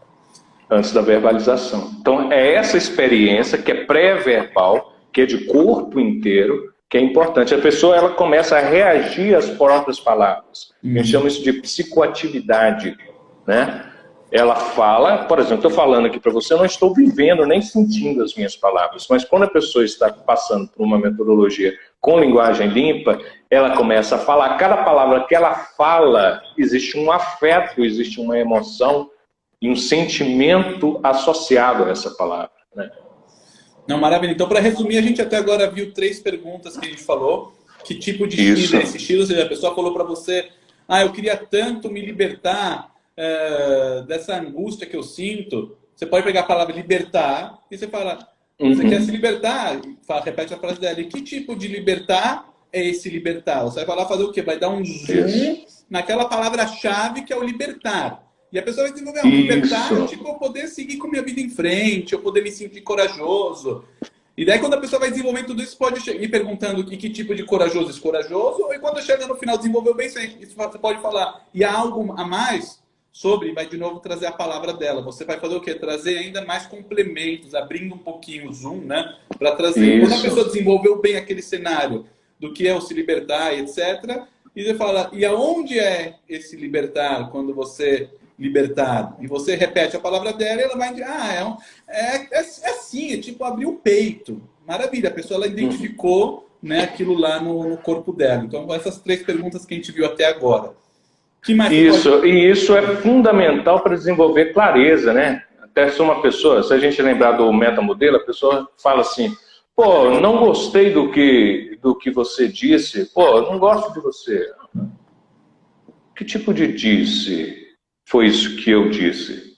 Antes da verbalização. Então, é essa experiência que é pré-verbal, que é de corpo inteiro, que é importante. A pessoa ela começa a reagir às próprias palavras. A gente chama isso de psicoatividade, né? Ela fala, por exemplo, estou falando aqui para você, eu não estou vivendo nem sentindo as minhas palavras, mas quando a pessoa está passando por uma metodologia com linguagem limpa, ela começa a falar. Cada palavra que ela fala, existe um afeto, existe uma emoção e um sentimento associado a essa palavra, né? Não, maravilha. Então, para resumir, a gente até agora viu 3 perguntas que a gente falou. Que tipo de estilo é esse estilo? Ou seja, a pessoa falou para você, eu queria tanto me libertar dessa angústia que eu sinto. Você pode pegar a palavra libertar e você fala, você quer se libertar? Repete a frase dela. E que tipo de libertar é esse libertar? Você vai falar fazer o quê? Vai dar um zoom naquela palavra-chave que é o libertar. E a pessoa vai desenvolver libertar, tipo, eu poder seguir com a minha vida em frente, eu poder me sentir corajoso. E daí, quando a pessoa vai desenvolvendo tudo isso, pode ir perguntando que tipo de corajoso é corajoso, e quando chega no final, desenvolveu bem, isso você pode falar. E há algo a mais sobre, vai de novo trazer a palavra dela. Você vai fazer o quê? Trazer ainda mais complementos, abrindo um pouquinho o zoom, né? Para trazer. Quando a pessoa desenvolveu bem aquele cenário do que é o se libertar, etc., e você fala, e aonde é esse libertar quando você libertar? E você repete a palavra dela e ela vai dizer, é assim, é tipo abrir o peito. Maravilha, a pessoa ela identificou, né, aquilo lá no corpo dela. Então, essas 3 perguntas que a gente viu até agora. Que mais e isso é fundamental para desenvolver clareza, né? Até se uma pessoa, se a gente lembrar do metamodelo, a pessoa fala assim, não gostei do que você disse, não gosto de você. Que tipo de disse foi isso que eu disse?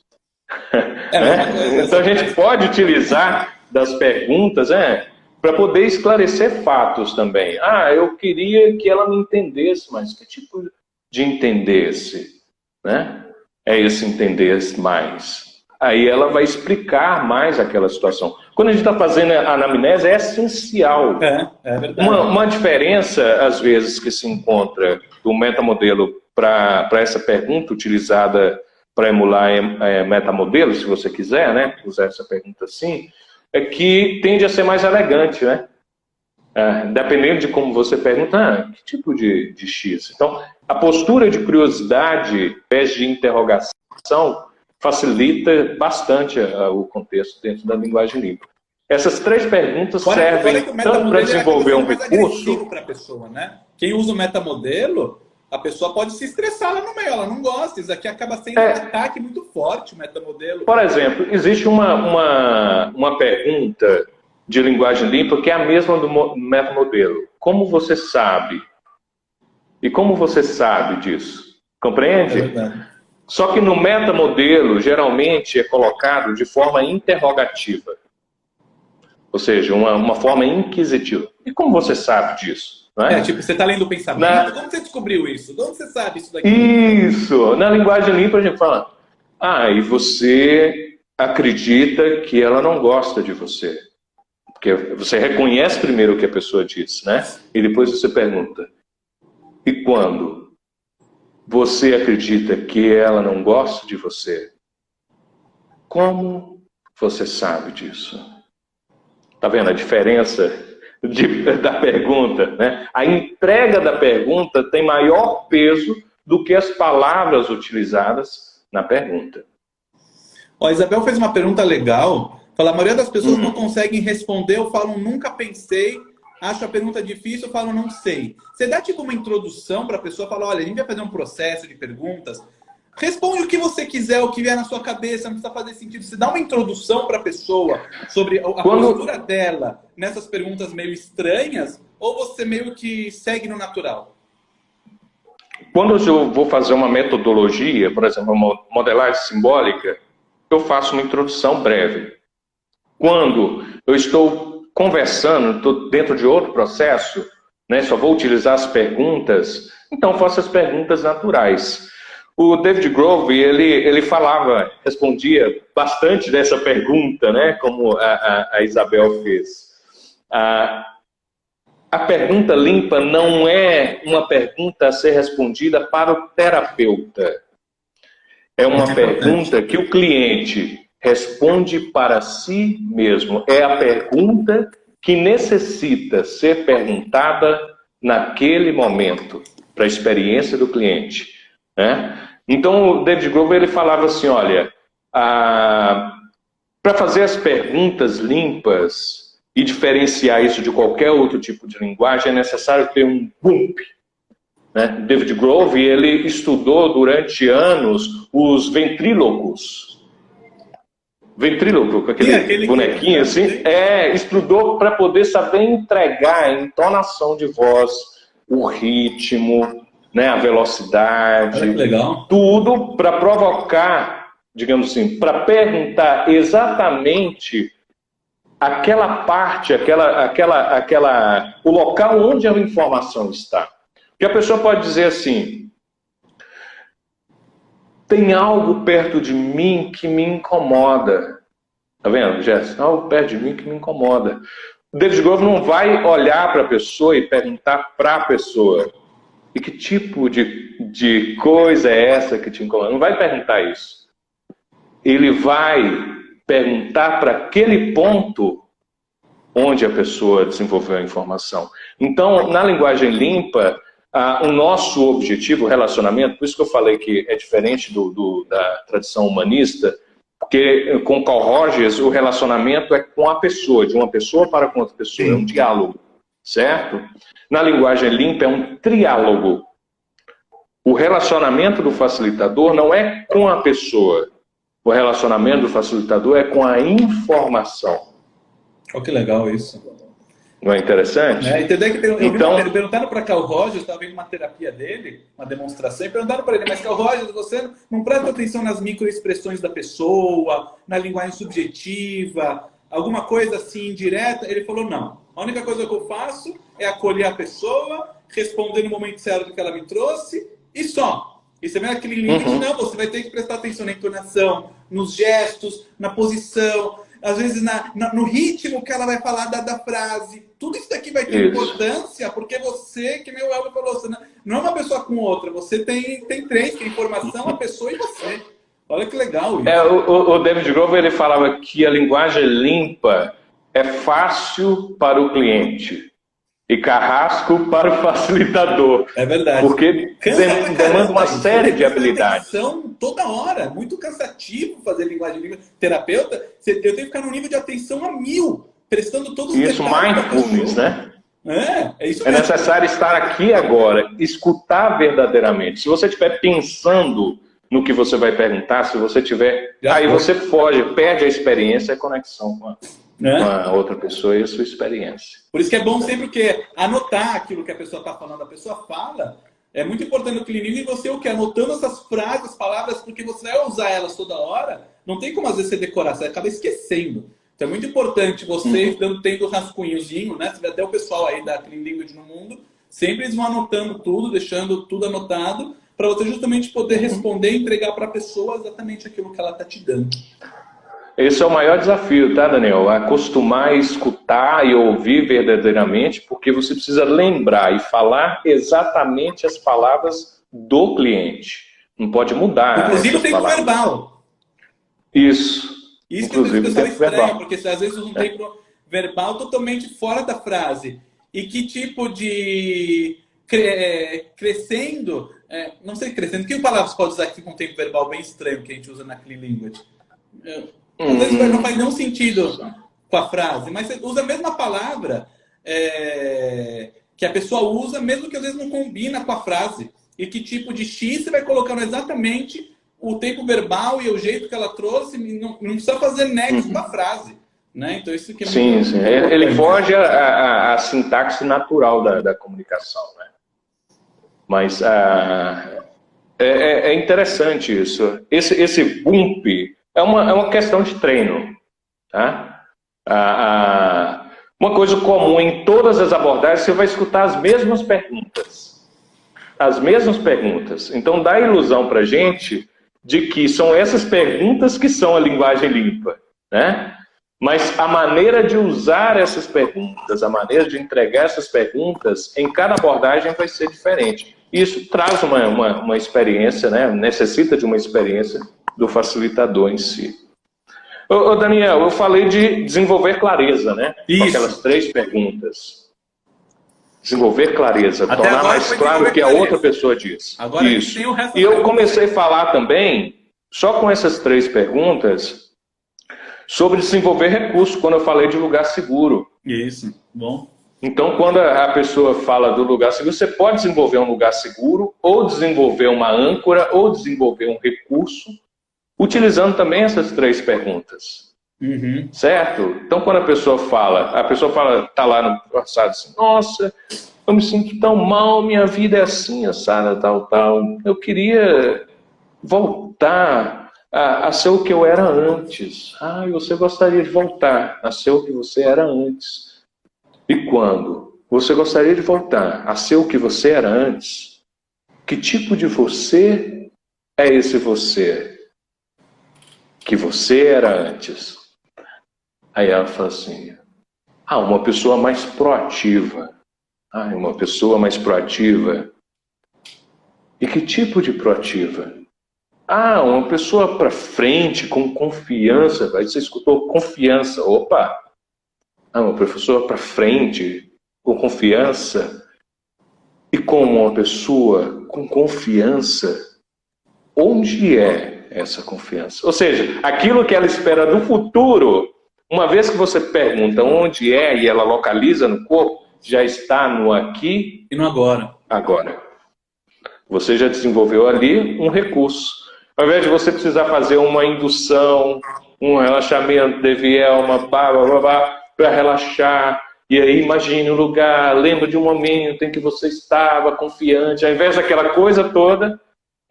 Então a gente pode utilizar das perguntas para poder esclarecer fatos também. Eu queria que ela me entendesse, mas que tipo de entendesse? Né? É esse entender mais. Aí ela vai explicar mais aquela situação. quando a gente está fazendo a anamnese, é essencial. É verdade. Uma diferença, às vezes, que se encontra do metamodelo para essa pergunta utilizada para emular metamodelo, se você quiser, né, usar essa pergunta assim, é que tende a ser mais elegante, né? Dependendo de como você pergunta, que tipo de X? Então, a postura de curiosidade, ao invés de interrogação, facilita bastante o contexto dentro da linguagem limpa. Essas 3 perguntas servem tanto para desenvolver um recurso... para a pessoa, né? Quem usa o metamodelo, a pessoa pode se estressar lá no meio, ela não gosta. Isso aqui acaba sendo um ataque muito forte, o metamodelo. Por exemplo, existe uma pergunta de linguagem limpa que é a mesma do metamodelo. Como você sabe? E como você sabe disso? Compreende? É verdade. Só que no metamodelo, geralmente, é colocado de forma interrogativa. Ou seja, uma forma inquisitiva. E como você sabe disso? Não é? Tipo, você está lendo o pensamento, como você descobriu isso? De onde você sabe isso daqui? Isso! Na linguagem limpa a gente fala, e você acredita que ela não gosta de você. Porque você reconhece primeiro o que a pessoa diz, né? E depois você pergunta, e quando você acredita que ela não gosta de você, como você sabe disso? Tá vendo a diferença da pergunta, né? A entrega da pergunta tem maior peso do que as palavras utilizadas na pergunta. A Isabel fez uma pergunta legal. Fala, a maioria das pessoas não conseguem responder ou falam nunca pensei, acho a pergunta difícil ou falam não sei. Você dá tipo uma introdução para a pessoa, fala, olha, a gente vai fazer um processo de perguntas, responde o que você quiser, o que vier na sua cabeça, não precisa fazer sentido. Você dá uma introdução para a pessoa sobre a postura dela nessas perguntas meio estranhas, ou você meio que segue no natural? Quando eu vou fazer uma metodologia, por exemplo, uma modelagem simbólica, eu faço uma introdução breve. Quando eu estou conversando, estou dentro de outro processo, né, só vou utilizar as perguntas, então faço as perguntas naturais. O David Grove, ele respondia bastante dessa pergunta, né, como a Isabel fez. A pergunta limpa não é uma pergunta a ser respondida para o terapeuta. É uma pergunta que o cliente responde para si mesmo. É a pergunta que necessita ser perguntada naquele momento, para a experiência do cliente, né? Então, o David Grove, ele falava assim, olha, para fazer as perguntas limpas e diferenciar isso de qualquer outro tipo de linguagem, é necessário ter um bump. Né? David Grove, ele estudou durante anos os ventrílocos. Ventríloco, com aquele bonequinho assim, estudou para poder saber entregar a entonação de voz, o ritmo, né, a velocidade, tudo para provocar, digamos assim, para perguntar exatamente aquela parte, o local onde a informação está. Porque a pessoa pode dizer assim, tem algo perto de mim que me incomoda. Tá vendo, Jéssica? Algo perto de mim que me incomoda. O David Grove não vai olhar para a pessoa e perguntar para a pessoa, e que tipo de coisa é essa que te incomoda? Não vai perguntar isso. Ele vai perguntar para aquele ponto onde a pessoa desenvolveu a informação. Então, na linguagem limpa, o nosso objetivo, o relacionamento, por isso que eu falei que é diferente da tradição humanista, porque com Carl Rogers o relacionamento é com a pessoa, de uma pessoa para com outra pessoa, é um diálogo, certo? Na linguagem limpa é um triálogo. O relacionamento do facilitador não é com a pessoa, o relacionamento do facilitador é com a informação. Olha que legal isso. Não é interessante? Entendeu que perguntaram para Carl Rogers, estava vendo uma terapia dele, uma demonstração, e perguntaram para ele, mas Carl Rogers, você não presta atenção nas microexpressões da pessoa, na linguagem subjetiva, alguma coisa assim indireta? Ele falou, não. A única coisa que eu faço é acolher a pessoa, responder no momento certo que ela me trouxe, e só. E você vê aquele limite, não, você vai ter que prestar atenção na entonação, nos gestos, na posição. às vezes no ritmo que ela vai falar da frase. Tudo isso daqui vai ter importância, porque você, que nem o Elber falou, você não é uma pessoa com outra, você tem três, que é informação, a pessoa e você. Olha que legal isso. O David Grover, ele falava que a linguagem limpa é fácil para o cliente e carrasco para o facilitador. É verdade. Porque demanda uma série de habilidades. Toda hora, muito cansativo fazer linguagem limpa. Terapeuta, eu tenho que ficar no nível de atenção a 1000, prestando todos os isso, mindfulness, né? É isso mesmo. É necessário estar aqui agora, escutar verdadeiramente. Se você estiver pensando no que você vai perguntar, se você tiver... Aí você foge, perde a experiência e a conexão com a outra pessoa e a sua experiência. Por isso que é bom sempre anotar aquilo que a pessoa está falando. A pessoa fala, é muito importante no clínico, e você anotando essas frases, palavras, porque você vai usar elas toda hora, não tem como às vezes você decorar, você acaba esquecendo. Então é muito importante você, tendo rascunhozinho, né? Você vê até o pessoal aí da Clean Language no mundo, sempre eles vão anotando tudo, deixando tudo anotado, para você justamente poder responder e entregar para a pessoa exatamente aquilo que ela está te dando. Esse é o maior desafio, tá, Daniel? Acostumar a escutar e ouvir verdadeiramente, porque você precisa lembrar e falar exatamente as palavras do cliente. Não pode mudar. Inclusive o tempo verbal. Isso. Isso que o pessoal estranha, porque às vezes um tempo verbal totalmente fora da frase. E que tipo de crescendo, não sei crescendo, que palavras pode usar aqui com um tempo verbal bem estranho que a gente usa na Clean Language? Às vezes não faz nenhum sentido com a frase, mas você usa a mesma palavra que a pessoa usa, mesmo que às vezes não combina com a frase. E que tipo de X você vai colocando exatamente o tempo verbal e o jeito que ela trouxe, não precisa fazer nexo com a frase. Né? Então isso que é sim, sim. Ele foge à sintaxe natural da comunicação. Né? Mas é interessante isso. Esse bump é uma questão de treino. Tá? Uma coisa comum em todas as abordagens, você vai escutar as mesmas perguntas. As mesmas perguntas. Então dá a ilusão para a gente de que são essas perguntas que são a linguagem limpa. Né? Mas a maneira de usar essas perguntas, a maneira de entregar essas perguntas, em cada abordagem vai ser diferente. Isso traz uma experiência, né? Necessita de uma experiência do facilitador em si. Ô Daniel, eu falei de desenvolver clareza, né? Isso. Com aquelas 3 perguntas. Desenvolver clareza, tornar mais claro o que a outra pessoa diz. Agora isso. Tem o resto. E eu comecei a falar também, só com essas 3 perguntas, sobre desenvolver recursos, quando eu falei de lugar seguro. Isso, bom. Então, quando a pessoa fala do lugar seguro, você pode desenvolver um lugar seguro, ou desenvolver uma âncora, ou desenvolver um recurso, utilizando também essas 3 perguntas. Uhum. Certo? Então, quando a pessoa fala, está lá no passado assim, nossa, eu me sinto tão mal, minha vida é assim, assada, tal. Eu queria voltar a ser o que eu era antes. Você gostaria de voltar a ser o que você era antes. E quando você gostaria de voltar a ser o que você era antes, que tipo de você é esse você que você era antes? Aí ela fala assim, uma pessoa mais proativa. Uma pessoa mais proativa. E que tipo de proativa? Uma pessoa para frente, com confiança. Aí você escutou confiança. Opa! Uma pessoa para frente, com confiança. E como uma pessoa com confiança, onde é essa confiança? Ou seja, aquilo que ela espera do futuro, uma vez que você pergunta onde é e ela localiza no corpo, já está no aqui e no agora. Agora. Você já desenvolveu ali um recurso. Ao invés de você precisar fazer uma indução, um relaxamento de vielma, para relaxar, e aí imagine o lugar, lembra de um momento em que você estava confiante, ao invés daquela coisa toda,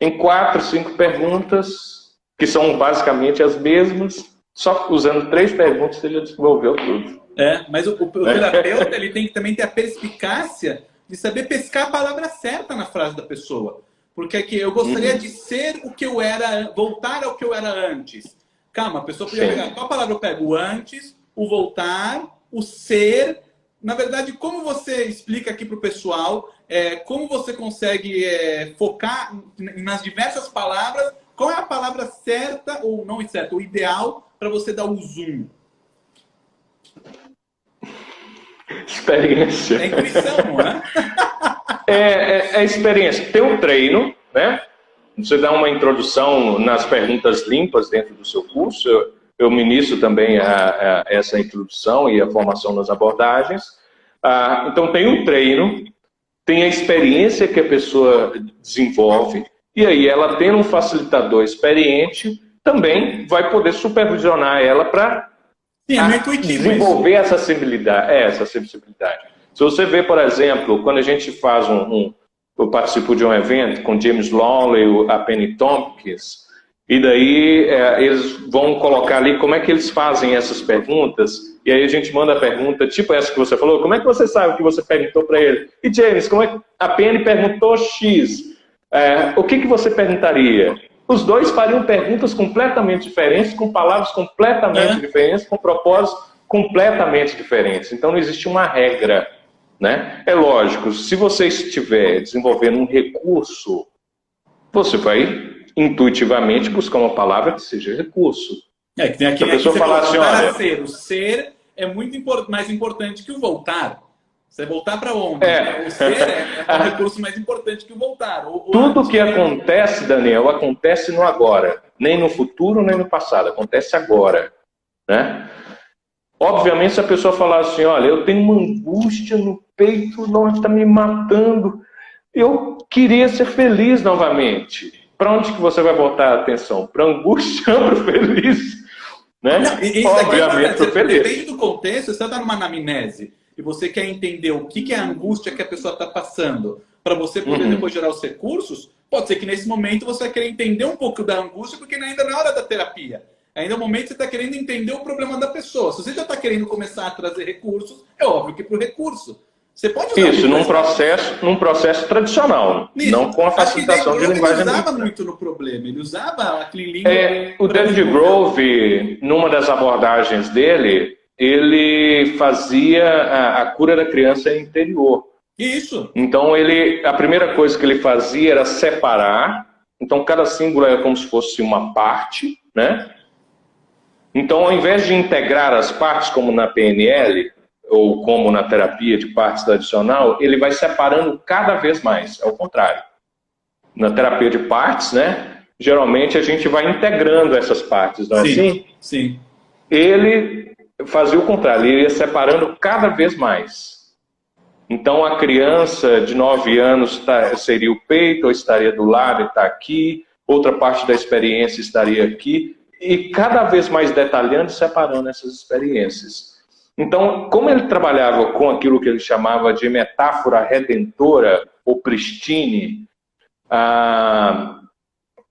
em 4, 5 perguntas, que são basicamente as mesmas, só usando 3 perguntas você já desenvolveu tudo. Mas o terapeuta ele tem que também ter a perspicácia de saber pescar a palavra certa na frase da pessoa. Porque aqui eu gostaria de ser o que eu era, voltar ao que eu era antes. Calma, a pessoa podia pegar. Qual palavra eu pego? O antes, o voltar, o ser. Na verdade, como você explica aqui para o pessoal, como você consegue focar nas diversas palavras, qual é a palavra certa, ou não certa, o ideal para você dar o zoom? Experiência. É intuição, não é? É experiência. Tem um treino, né? Você dá uma introdução nas perguntas limpas dentro do seu curso. Eu ministro também essa introdução e a formação nas abordagens. Então tem um treino, tem a experiência que a pessoa desenvolve, e aí ela tendo um facilitador experiente, também vai poder supervisionar ela para desenvolver essa sensibilidade. Se você vê, por exemplo, quando a gente faz eu participo de um evento com James Lonley, a Penny Tompkins, e daí eles vão colocar ali como é que eles fazem essas perguntas, e aí a gente manda a pergunta, tipo essa que você falou, como é que você sabe o que você perguntou para ele? E James, como é que a Penny perguntou X? O que você perguntaria? Os dois fariam perguntas completamente diferentes, com palavras completamente diferentes, com propósitos completamente diferentes. Então não existe uma regra, né? É lógico, se você estiver desenvolvendo um recurso, você vai intuitivamente buscar uma palavra que seja recurso. Que tem aqui, se a pessoa falar assim, olha... o ser é muito mais importante que o voltar. Você voltar para onde? O ser é um recurso mais importante que o voltar. Tudo que acontece, Daniel, acontece no agora. Nem no futuro, nem no passado. Acontece agora, né? Obviamente, se a pessoa falar assim, olha, eu tenho uma angústia no peito, nossa, está me matando. Eu queria ser feliz novamente. Para onde que você vai botar a atenção? Para angústia ou para feliz? Né? Não, obviamente, para feliz. Depende do contexto, você está numa anamnese e você quer entender o que é a angústia que a pessoa está passando para você poder depois gerar os recursos, pode ser que nesse momento você vai querer entender um pouco da angústia, porque ainda não é hora da terapia. Ainda é o momento que você está querendo entender o problema da pessoa. Se você já está querendo começar a trazer recursos, é óbvio que para o recurso. Você pode usar isso, num processo tradicional, não com a facilitação de linguagem. Ele usava muito no problema, ele usava aquele língua... o David Grove, numa das abordagens dele, ele fazia a cura da criança interior. Isso. Então, a primeira coisa que ele fazia era separar. Então, cada símbolo era como se fosse uma parte, né? Então, ao invés de integrar as partes, como na PNL, ou como na terapia de partes tradicional, ele vai separando cada vez mais. É o contrário. Na terapia de partes, né? Geralmente a gente vai integrando essas partes, não é assim? Sim. Ele fazia o contrário, ele ia separando cada vez mais. Então a criança de 9 anos seria o peito, ou estaria do lado e está aqui, outra parte da experiência estaria aqui, e cada vez mais detalhando e separando essas experiências. Então, como ele trabalhava com aquilo que ele chamava de metáfora redentora, ou pristine,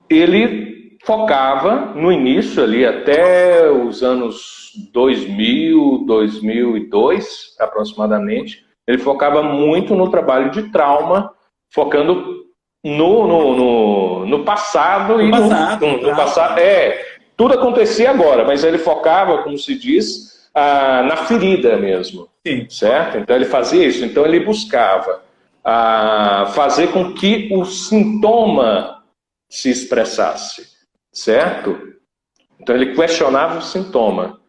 ele focava no início, ali até os anos 2000, 2002, aproximadamente, ele focava muito no trabalho de trauma, focando no passado. No passado. Tudo acontecia agora, mas ele focava, como se diz, na ferida mesmo. Sim. Certo? Então ele fazia isso. Então ele buscava fazer com que o sintoma se expressasse. Certo? Então ele questionava o sintoma.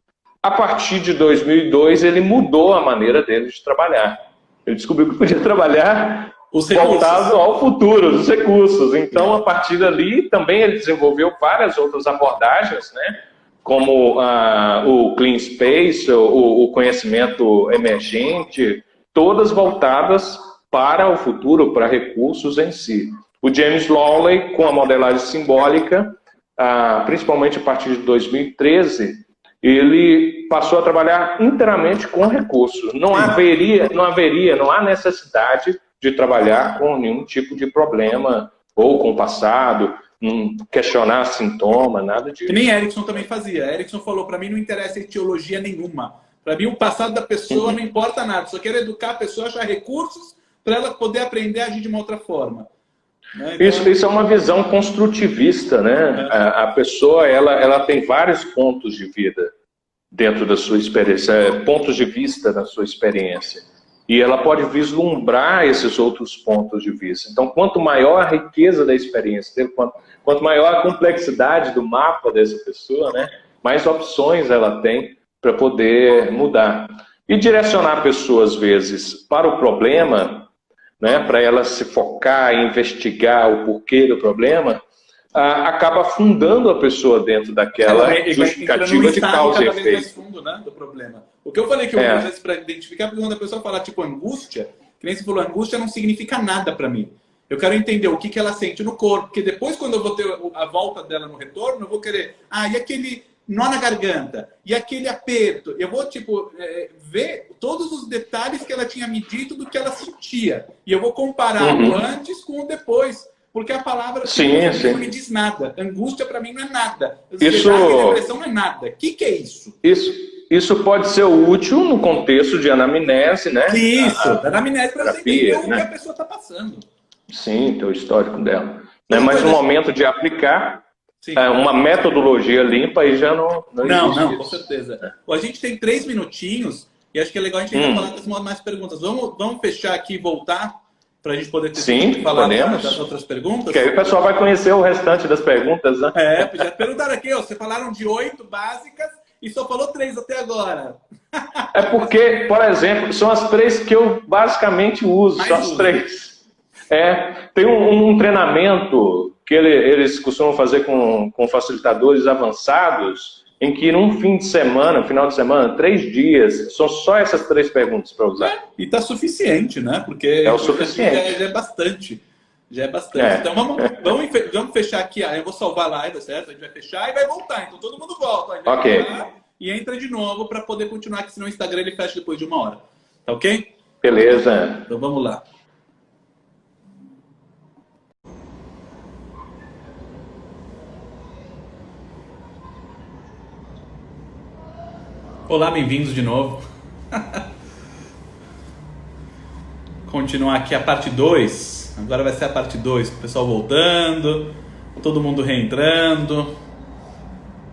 A partir de 2002 ele mudou a maneira dele de trabalhar. Ele descobriu que podia trabalhar voltado ao futuro, os recursos. Então a partir dali também ele desenvolveu várias outras abordagens, né? Como o Clean Space, o conhecimento emergente, todas voltadas para o futuro, para recursos em si. O James Lonley, com a modelagem simbólica, principalmente a partir de 2013, ele passou a trabalhar inteiramente com recursos. Não há necessidade de trabalhar com nenhum tipo de problema, ou com o passado, questionar sintoma, nada disso. Que nem Erickson também fazia. Erickson falou, para mim não interessa etiologia nenhuma. Para mim o passado da pessoa não importa nada. Só quero educar a pessoa a achar recursos para ela poder aprender a agir de uma outra forma. Né? Então, Isso é uma visão construtivista, né? A pessoa, ela tem vários pontos de vida dentro da sua experiência, pontos de vista da sua experiência. E ela pode vislumbrar esses outros pontos de vista. Então, quanto maior a riqueza da experiência dele, quanto maior a complexidade do mapa dessa pessoa, né? Mais opções ela tem para poder mudar. E direcionar a pessoa, às vezes, para o problema, né, para ela se focar e investigar o porquê do problema, acaba afundando a pessoa dentro daquela justificativa de causa e efeito. Mais fundo, né, do problema. O que eu falei que eu às vezes para identificar, porque quando a pessoa falar tipo angústia, que nem você falou, angústia não significa nada para mim. Eu quero entender o que ela sente no corpo, porque depois quando eu vou ter a volta dela no retorno, eu vou querer, e aquele nó na garganta, e aquele aperto. Eu vou, tipo, ver todos os detalhes que ela tinha me dito do que ela sentia. E eu vou comparar o antes com o depois. Porque a palavra não me diz nada. Angústia, para mim, não é nada. Ansiedade e depressão não é nada. O que é isso? Isso pode ser útil no contexto de anamnese, né? Isso, anamnese para você entender o que a pessoa está passando. Sim, tem o histórico dela. Mas no momento de aplicar, uma metodologia limpa aí já não Não, com certeza. A gente tem 3 minutinhos e acho que é legal a gente ainda falar das mais perguntas. Vamos fechar aqui e voltar para a gente poder falar das outras perguntas? Porque aí o pessoal vai conhecer o restante das perguntas, né? Já perguntaram aqui, você falaram de 8 básicas e só falou 3 até agora. É porque, por exemplo, são as 3 que eu basicamente uso, são as 3. Tem um treinamento que eles costumam fazer com facilitadores avançados, em que num final de semana, 3 dias, são só essas 3 perguntas para usar. E está suficiente, né? Porque é o suficiente. Já é bastante. Então vamos fechar aqui. Eu vou salvar a live, certo? A gente vai fechar e vai voltar. Então todo mundo volta. Ok. E entra de novo para poder continuar, que senão o Instagram ele fecha depois de 1 hora. Tá ok? Beleza. Então vamos lá. Olá, bem-vindos de novo. Continuar aqui a parte 2. Agora vai ser a parte 2, o pessoal voltando, todo mundo reentrando.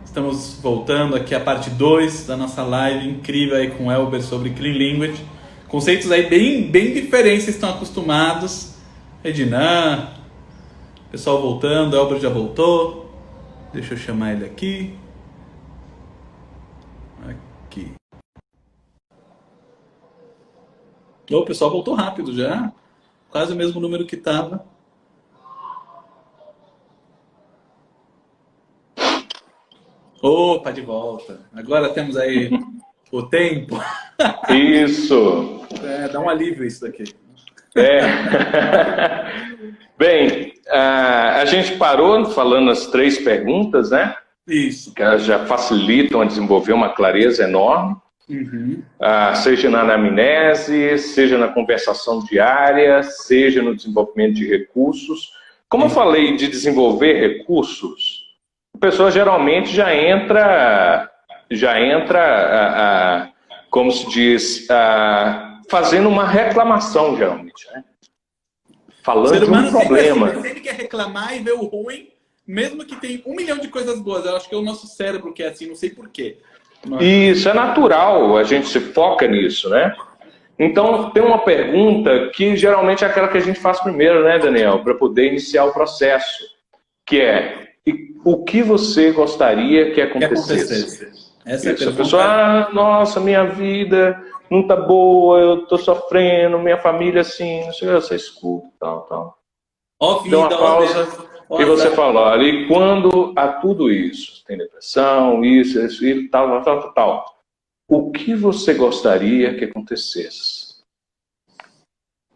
Estamos voltando aqui a parte 2 da nossa live incrível aí com o Elber sobre Clean Language. Conceitos aí bem diferentes, vocês estão acostumados. Edinan, pessoal voltando, o Elber já voltou. Deixa eu chamar ele aqui. O pessoal voltou rápido já. Quase o mesmo número que estava. Opa, de volta. Agora temos aí o tempo. Isso. Dá um alívio isso daqui. Bem, a gente parou falando as 3 perguntas, né? Isso. Que elas já facilitam a desenvolver uma clareza enorme. Seja na anamnese, seja na conversação diária, seja no desenvolvimento de recursos. Como eu falei de desenvolver recursos, a pessoa geralmente já entra como se diz, fazendo uma reclamação, geralmente, né? Falando de um problema. Ele sempre quer reclamar e ver o ruim, mesmo que tem 1 milhão de coisas boas. Eu acho que é o nosso cérebro que é assim, não sei porquê. Isso é natural, a gente se foca nisso, né? Então, tem uma pergunta que geralmente é aquela que a gente faz primeiro, né, Daniel? Para poder iniciar o processo, que é: o que você gostaria que acontecesse? Essa é a pergunta. A pessoa, nossa, minha vida não tá boa, eu tô sofrendo, minha família assim, não sei, você escuta, tal. Dá uma pausa. E você fala, olha, e quando há tudo isso, tem depressão, isso, tal, o que você gostaria que acontecesse?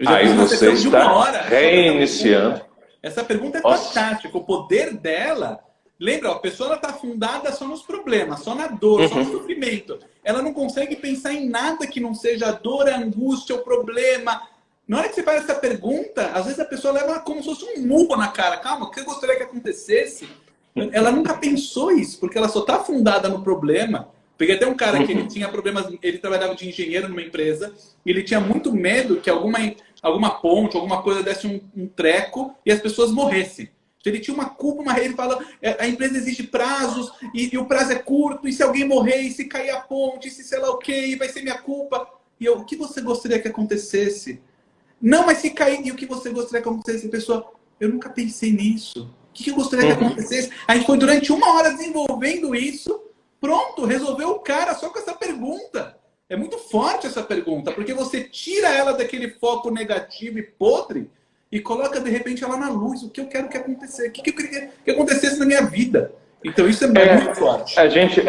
Aí você está reiniciando. Essa pergunta é fantástica. O poder dela, lembra, a pessoa está afundada só nos problemas, só na dor, só no sofrimento. Ela não consegue pensar em nada que não seja a dor, a angústia, o problema. Na hora que você faz essa pergunta, às vezes a pessoa leva como se fosse um murro na cara. Calma, o que você gostaria que acontecesse? Ela nunca pensou isso, porque ela só está afundada no problema. Peguei até um cara que ele tinha problemas, ele trabalhava de engenheiro numa empresa, e ele tinha muito medo que alguma ponte, alguma coisa desse um treco e as pessoas morressem. Se ele tinha uma culpa, ele fala, a empresa exige prazos e o prazo é curto, e se alguém morrer, e se cair a ponte, e se sei lá o quê, vai ser minha culpa. E o que você gostaria que acontecesse? Não, mas se cair, e o que você gostaria que acontecesse? A pessoa, eu nunca pensei nisso. O que eu gostaria que acontecesse? A gente foi durante 1 hora desenvolvendo isso, pronto, resolveu o cara só com essa pergunta. É muito forte essa pergunta, porque você tira ela daquele foco negativo e podre e coloca, de repente, ela na luz. O que eu quero que acontecesse? O que eu queria que acontecesse na minha vida? Então, isso é muito forte. A gente,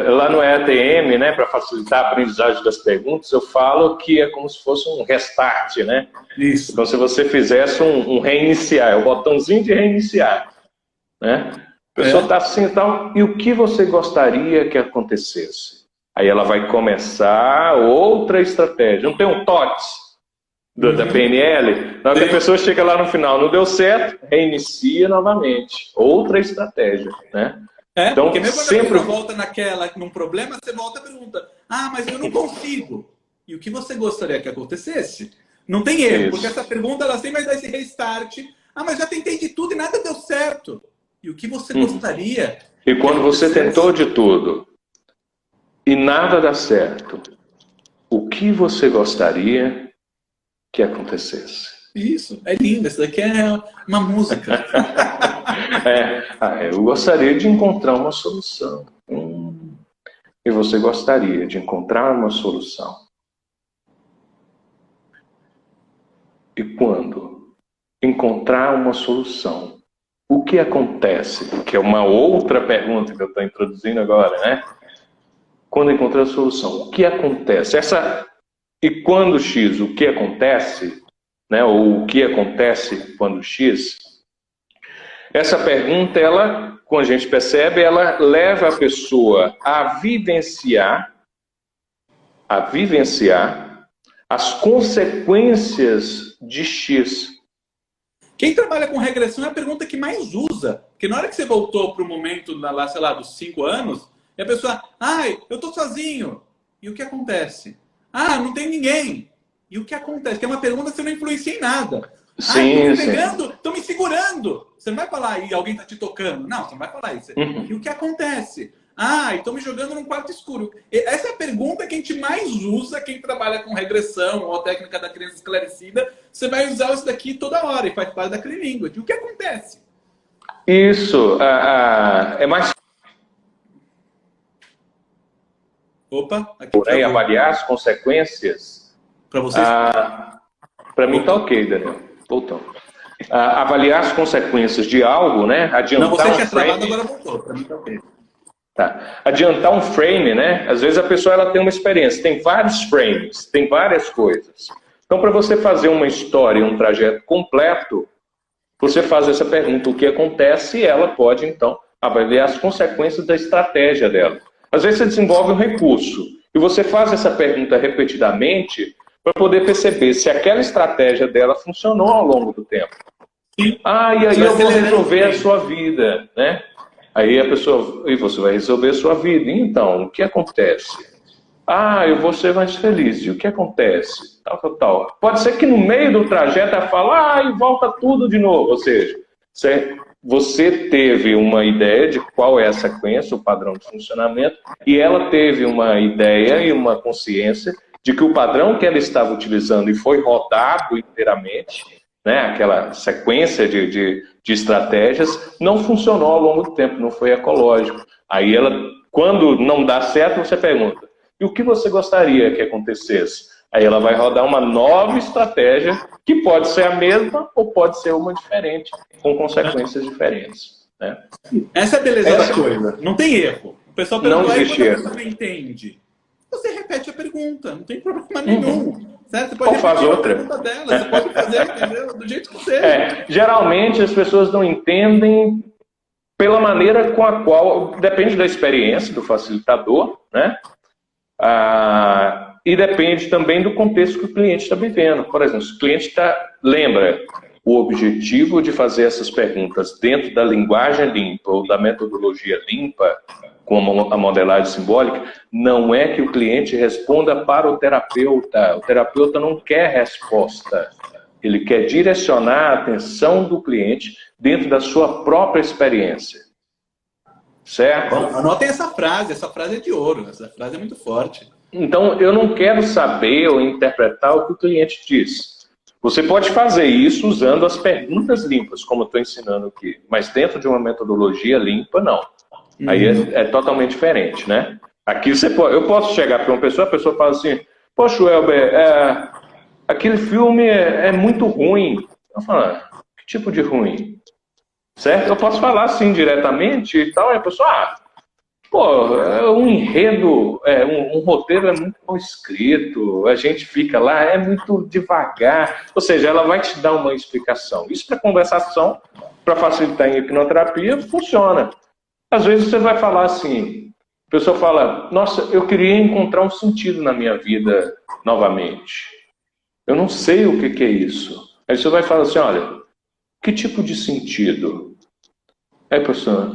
lá no EATM, né, para facilitar a aprendizagem das perguntas, eu falo que é como se fosse um restart, né? Isso. Então, se você fizesse um reiniciar, é o botãozinho de reiniciar, né? A pessoa está assim e tal, e o que você gostaria que acontecesse? Aí ela vai começar outra estratégia. Não tem um TOTS da PNL? Na hora que a pessoa chega lá no final, não deu certo, reinicia novamente. Outra estratégia, né? Então, porque mesmo quando a pessoa volta num problema, você volta e pergunta, mas eu não consigo. E o que você gostaria que acontecesse? Não tem erro, porque essa pergunta ela sempre vai dar esse restart. Mas já tentei de tudo e nada deu certo. E o que você gostaria? E quando você tentou de tudo e nada dá certo, o que você gostaria que acontecesse? Isso, é lindo. Isso daqui é uma música. Eu gostaria de encontrar uma solução. E você gostaria de encontrar uma solução. E quando encontrar uma solução, o que acontece? Que é uma outra pergunta que eu estou introduzindo agora, né? Quando encontrar a solução, o que acontece? E quando X, o que acontece, né? Ou o que acontece quando X? Essa pergunta, ela, como a gente percebe, ela leva a pessoa a vivenciar as consequências de X. Quem trabalha com regressão é a pergunta que mais usa. Porque na hora que você voltou para o momento, lá, sei lá, dos 5 anos, e a pessoa, eu estou sozinho. E o que acontece? Não tem ninguém. E o que acontece? Que é uma pergunta que você não influencia em nada. Sim, estão me segurando. Você não vai falar, e alguém está te tocando. Não, você não vai falar isso. E o que acontece? Estão me jogando num quarto escuro. Essa é a pergunta que a gente mais usa, quem trabalha com regressão ou a técnica da criança esclarecida. Você vai usar isso daqui toda hora e faz parte daquele língua. E o que acontece? Isso. É mais... Opa, aqui Porém, avaliar as consequências... Para vocês? Para mim tá ok, Daniel. Voltando. Avaliar as consequências de algo, né? Adiantar não, você tinha travado, agora voltou. Para mim tá ok. Tá. Adiantar um frame, né? Às vezes a pessoa ela tem uma experiência, tem vários frames, tem várias coisas. Então, para você fazer uma história, um trajeto completo, você faz essa pergunta, o que acontece, e ela pode, então, avaliar as consequências da estratégia dela. Às vezes você desenvolve um recurso, e você faz essa pergunta repetidamente para poder perceber se aquela estratégia dela funcionou ao longo do tempo. E aí eu vou resolver a sua vida, né? Aí a pessoa, e você vai resolver a sua vida. E então, o que acontece? Eu vou ser mais feliz. E o que acontece? Tal. Pode ser que no meio do trajeto ela fala, e volta tudo de novo. Ou seja, você teve uma ideia de qual é a sequência, o padrão de funcionamento, e ela teve uma ideia e uma consciência de que o padrão que ela estava utilizando e foi rodado inteiramente, né, aquela sequência de estratégias, não funcionou ao longo do tempo, não foi ecológico. Aí ela, quando não dá certo, você pergunta, e o que você gostaria que acontecesse? Aí ela vai rodar uma nova estratégia, que pode ser a mesma ou pode ser uma diferente, com consequências diferentes. Né? Essa é a beleza da coisa. Não tem erro. O pessoal pergunta, aí quando a pessoa não entende. Você repete a pergunta, não tem problema nenhum. Certo? Você pode fazer outra. A pergunta dela, você pode fazer, entendeu? Do jeito que seja. Geralmente as pessoas não entendem pela maneira com a qual, depende da experiência do facilitador, né? E depende também do contexto que o cliente está vivendo. Por exemplo, se o cliente lembra o objetivo de fazer essas perguntas dentro da linguagem limpa ou da metodologia limpa, com a modelagem simbólica, não é que o cliente responda para o terapeuta. O terapeuta não quer resposta. Ele quer direcionar a atenção do cliente dentro da sua própria experiência. Certo? Anotem essa frase é de ouro, essa frase é muito forte. Então, eu não quero saber ou interpretar o que o cliente diz. Você pode fazer isso usando as perguntas limpas, como eu estou ensinando aqui. Mas dentro de uma metodologia limpa, não. Aí é totalmente diferente, né? Aqui eu posso chegar para uma pessoa, a pessoa fala assim, poxa, Welber, aquele filme é muito ruim. Eu falo, que tipo de ruim? Certo? Eu posso falar assim diretamente e tal, e a pessoa, um enredo, um roteiro é muito mal escrito, a gente fica lá, é muito devagar. Ou seja, ela vai te dar uma explicação. Isso para conversação, para facilitar em hipnoterapia, funciona. Às vezes você vai falar assim, a pessoa fala, nossa, eu queria encontrar um sentido na minha vida novamente. Eu não sei o que é isso. Aí você vai falar assim, olha, que tipo de sentido? Aí a pessoa,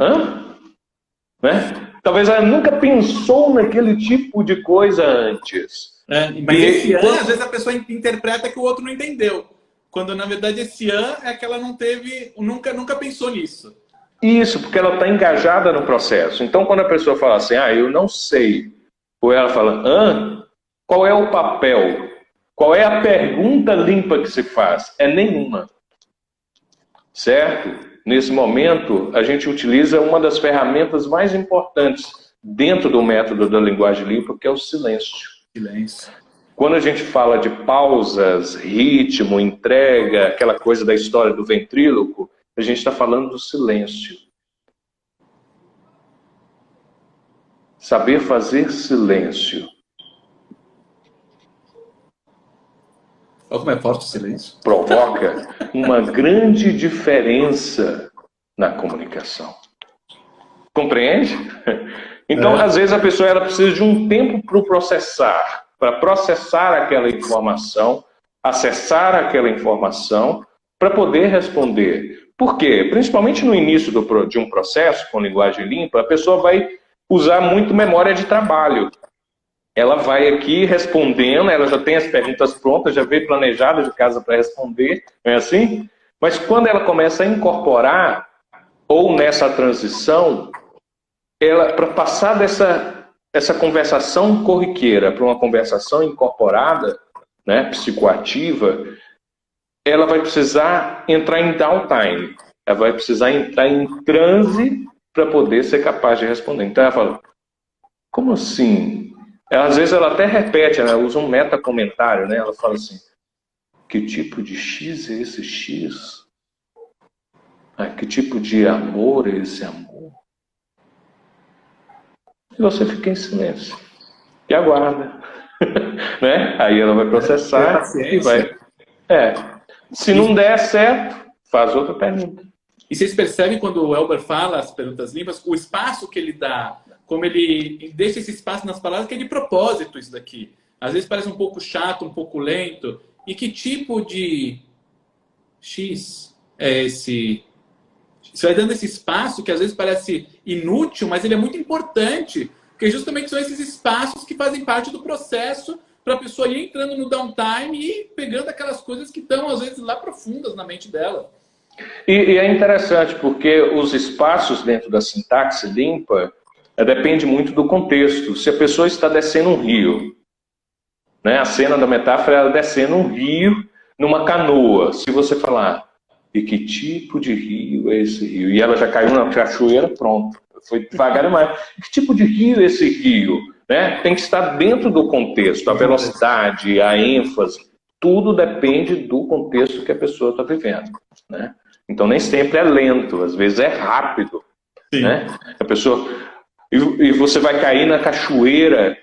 né? Talvez ela nunca pensou naquele tipo de coisa antes. Mas esse às vezes a pessoa interpreta que o outro não entendeu. Quando na verdade esse é que ela não teve, nunca pensou nisso. Isso, porque ela está engajada no processo. Então, quando a pessoa fala assim, eu não sei, ou ela fala, qual é o papel? Qual é a pergunta limpa que se faz? É nenhuma. Certo? Nesse momento, a gente utiliza uma das ferramentas mais importantes dentro do método da linguagem limpa, que é o silêncio. Quando a gente fala de pausas, ritmo, entrega, aquela coisa da história do ventríloco, a gente está falando do silêncio. Saber fazer silêncio. Olha como é forte o silêncio. Provoca uma grande diferença na comunicação. Compreende? Então, às vezes, a pessoa ela precisa de um tempo para processar aquela informação, acessar aquela informação, para poder responder. Por quê? Principalmente no início de um processo com linguagem limpa, a pessoa vai usar muito memória de trabalho. Ela vai aqui respondendo, ela já tem as perguntas prontas, já veio planejada de casa para responder, não é assim? Mas quando ela começa a incorporar, ou nessa transição, para passar dessa conversação corriqueira para uma conversação incorporada, né, psicoativa, ela vai precisar entrar em downtime, ela vai precisar entrar em transe para poder ser capaz de responder. Então ela fala, como assim? Às vezes ela até repete, ela usa um meta-comentário, né? Ela fala assim, que tipo de X é esse X? Que tipo de amor é esse amor? E você fica em silêncio. E aguarda. Né? Aí ela vai processar e vai... Se não der certo, faz outra pergunta. E vocês percebem quando o Elber fala as perguntas limpas, o espaço que ele dá, como ele deixa esse espaço nas palavras, que é de propósito isso daqui. Às vezes parece um pouco chato, um pouco lento. E que tipo de X é esse? Você vai dando esse espaço que às vezes parece inútil, mas ele é muito importante. Porque justamente são esses espaços que fazem parte do processo para a pessoa ir entrando no downtime e pegando aquelas coisas que estão, às vezes, lá profundas na mente dela. E é interessante, porque os espaços dentro da sintaxe limpa depende muito do contexto. Se a pessoa está descendo um rio, né, a cena da metáfora é ela descendo um rio numa canoa. Se você falar, e que tipo de rio é esse rio? E ela já caiu na cachoeira, pronto. Foi devagar demais. Que tipo de rio é esse rio? Né? Tem que estar dentro do contexto, a velocidade, a ênfase, tudo depende do contexto que a pessoa está vivendo. Né? Então nem sempre é lento, às vezes é rápido. Né? A pessoa... E você vai cair na cachoeira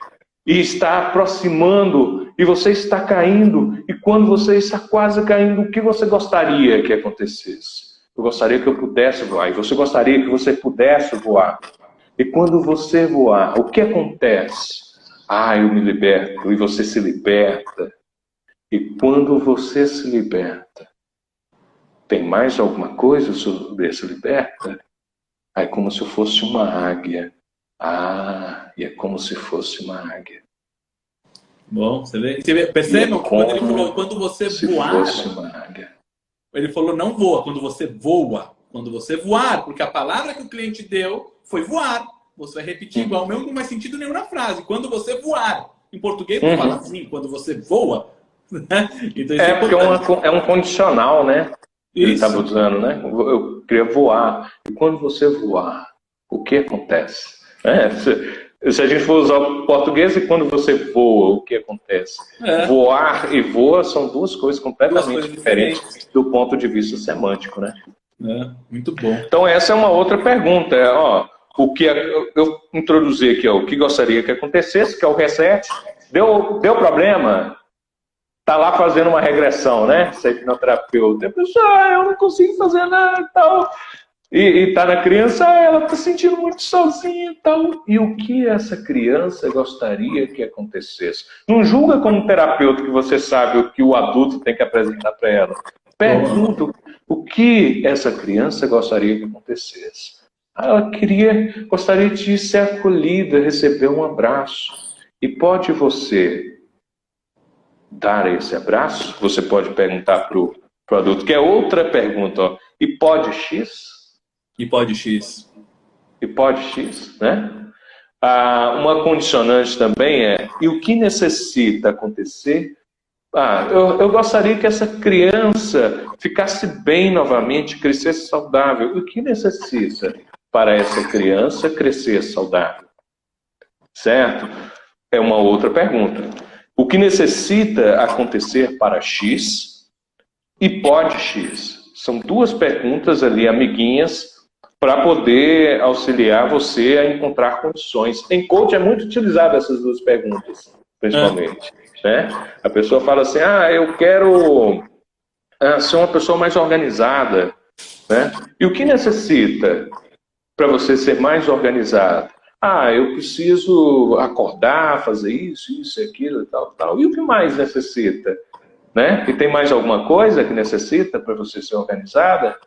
e está aproximando, e você está caindo, e quando você está quase caindo, o que você gostaria que acontecesse? Eu gostaria que eu pudesse voar, e você gostaria que você pudesse voar. E quando você voar, o que acontece? Eu me liberto, e você se liberta. E quando você se liberta, tem mais alguma coisa sobre esse liberta? É como se eu fosse uma águia. Ah, e é como se fosse uma águia. Bom, percebam que quando ele falou, quando você voar, fosse uma águia. Ele falou não voa, quando você voa. Quando você voar, porque a palavra que o cliente deu foi voar. Você vai repetir igual, mesmo não faz sentido nenhum na frase. Quando você voar. Em português não fala assim, quando você voa. Então, porque é um condicional, né? Ele Isso. estava usando, né? Eu queria voar. E quando você voar, o que acontece? Se a gente for usar o português, e quando você voa, o que acontece? Voar e voa são duas coisas completamente diferentes do ponto de vista semântico, né? Muito bom. Então essa é uma outra pergunta. O que eu introduzi aqui, o que gostaria que acontecesse, que é o reset. Deu problema? Tá lá fazendo uma regressão, né? Ser hipnoterapeuta. A pessoa, eu não consigo fazer nada e tal. E tá na criança, ela tá sentindo muito sozinha e tal. E o que essa criança gostaria que acontecesse? Não julga como terapeuta que você sabe o que o adulto tem que apresentar para ela. Pergunta o que essa criança gostaria que acontecesse. Ela gostaria de ser acolhida, receber um abraço. E pode você dar esse abraço? Você pode perguntar pro adulto, que é outra pergunta, e pode X? E pode X. E pode X, né? Uma condicionante também e o que necessita acontecer? Eu gostaria que essa criança ficasse bem novamente, crescesse saudável. O que necessita para essa criança crescer saudável? Certo? É uma outra pergunta. O que necessita acontecer para X e pode X? São duas perguntas ali, amiguinhas, para poder auxiliar você a encontrar condições. Em coach é muito utilizado essas duas perguntas, principalmente. Né? A pessoa fala assim, eu quero ser uma pessoa mais organizada. Né? E o que necessita para você ser mais organizado? Eu preciso acordar, fazer isso, aquilo e tal, tal. E o que mais necessita? Né? E tem mais alguma coisa que necessita para você ser organizada?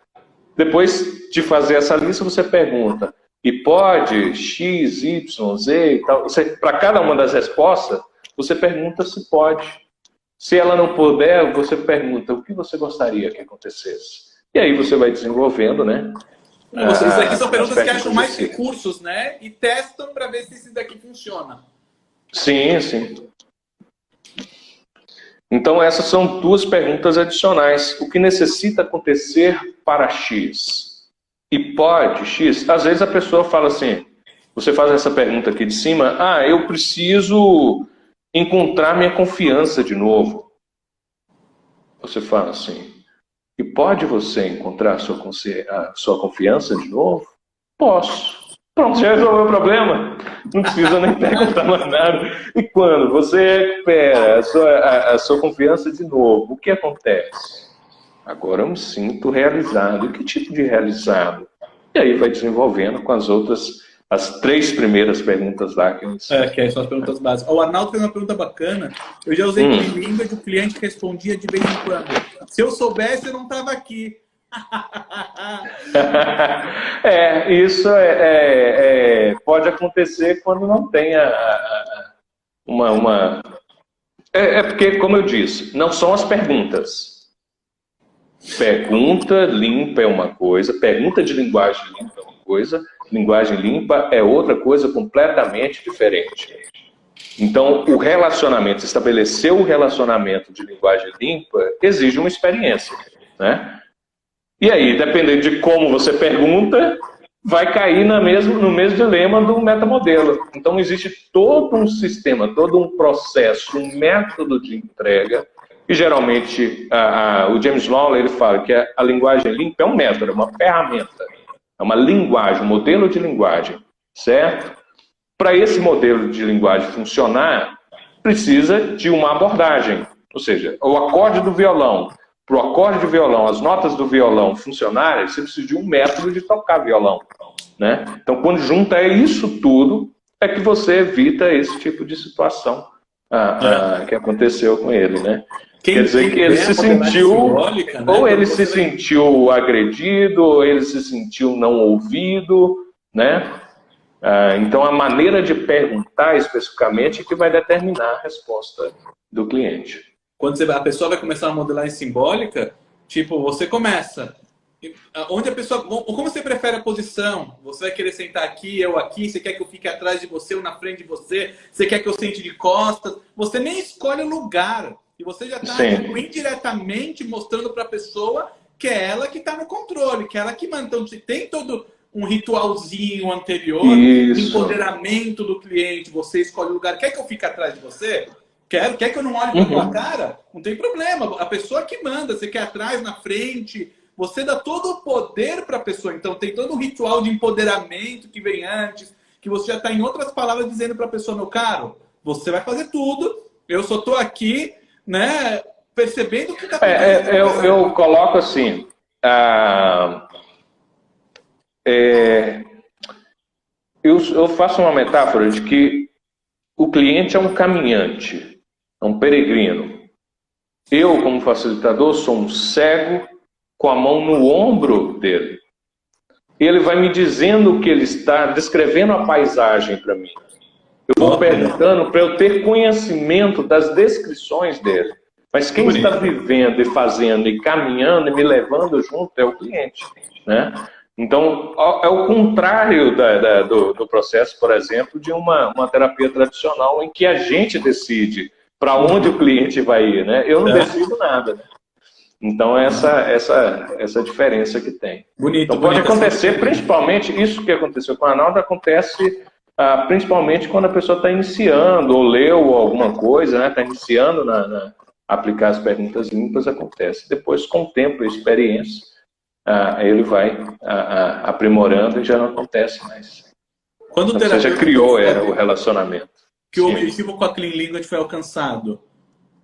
Depois de fazer essa lista, você pergunta, e pode X, Y, Z e tal. Para cada uma das respostas, você pergunta se pode. Se ela não puder, você pergunta o que você gostaria que acontecesse. E aí você vai desenvolvendo, né? Isso aqui são perguntas que acham mais recursos, né? E testam para ver se esse daqui funciona. Sim, sim. Então, essas são duas perguntas adicionais. O que necessita acontecer para X? E pode X? Às vezes a pessoa fala assim, você faz essa pergunta aqui de cima, eu preciso encontrar minha confiança de novo. Você fala assim, e pode você encontrar a sua confiança de novo? Posso. Pronto, já resolveu o problema. Não precisa nem perguntar mais nada. E quando você recupera a sua confiança de novo, o que acontece? Agora eu me sinto realizado. E que tipo de realizado? E aí vai desenvolvendo com as três primeiras perguntas lá. Que são as perguntas básicas. O Arnaldo fez uma pergunta bacana. Eu já usei língua de um cliente que respondia de vez em quando. Se eu soubesse, eu não estava aqui. Isso pode acontecer quando não tem porque, como eu disse, não são as perguntas. Pergunta limpa é uma coisa, pergunta de linguagem limpa é uma coisa, linguagem limpa é outra coisa completamente diferente. Então, o relacionamento, estabelecer um relacionamento de linguagem limpa exige uma experiência, né? E aí, dependendo de como você pergunta, vai cair no mesmo dilema do metamodelo. Então, existe todo um sistema, todo um processo, um método de entrega. E, geralmente, o James Lawler ele fala que a linguagem limpa é um método, é uma ferramenta. É uma linguagem, um modelo de linguagem, certo? Para esse modelo de linguagem funcionar, precisa de uma abordagem. Ou seja, o acorde do violão. Para o acorde de violão, as notas do violão funcionarem, você precisa de um método de tocar violão. Né? Então, quando junta isso tudo, é que você evita esse tipo de situação que aconteceu com ele. Né? Quer dizer que ele se sentiu, ou ele se sentiu agredido, ou ele se sentiu não ouvido, né? Então, a maneira de perguntar especificamente é que vai determinar a resposta do cliente. Quando a pessoa vai começar uma modelagem simbólica, tipo, você começa... Onde a pessoa... Como você prefere a posição? Você vai querer sentar aqui, eu aqui? Você quer que eu fique atrás de você ou na frente de você? Você quer que eu sente de costas? Você nem escolhe o lugar. E você já está indiretamente mostrando para a pessoa que é ela que está no controle, que é ela que manda. Então, tem todo um ritualzinho anterior, de empoderamento do cliente. Você escolhe o lugar. Quer que eu fique atrás de você? Quer que eu não olhe para tua cara? Não tem problema. A pessoa que manda, você quer atrás, na frente... Você dá todo o poder para a pessoa. Então, tem todo um ritual de empoderamento que vem antes, que você já está, em outras palavras, dizendo para a pessoa, meu caro, você vai fazer tudo, eu só estou aqui, né, percebendo o que está acontecendo. Eu coloco assim, eu faço uma metáfora de que o cliente é um caminhante, é um peregrino. Eu, como facilitador, sou um cego com a mão no ombro dele. Ele vai me dizendo que ele está descrevendo a paisagem para mim. Eu vou perguntando para eu ter conhecimento das descrições dele. Mas quem está vivendo e fazendo e caminhando e me levando junto é o cliente, né? Então, é o contrário do processo, por exemplo, de uma terapia tradicional em que a gente decide para onde o cliente vai ir, né? Eu não decido nada, né? Então, essa diferença que tem. Então, pode acontecer, principalmente, isso que aconteceu com a Arnaldo, acontece principalmente quando a pessoa está iniciando, ou leu alguma coisa, né? Está iniciando a aplicar as perguntas limpas, acontece. Depois, com o tempo e experiência, ele vai aprimorando e já não acontece mais. Quando você já criou o relacionamento. Que o objetivo com a Clean Language foi alcançado.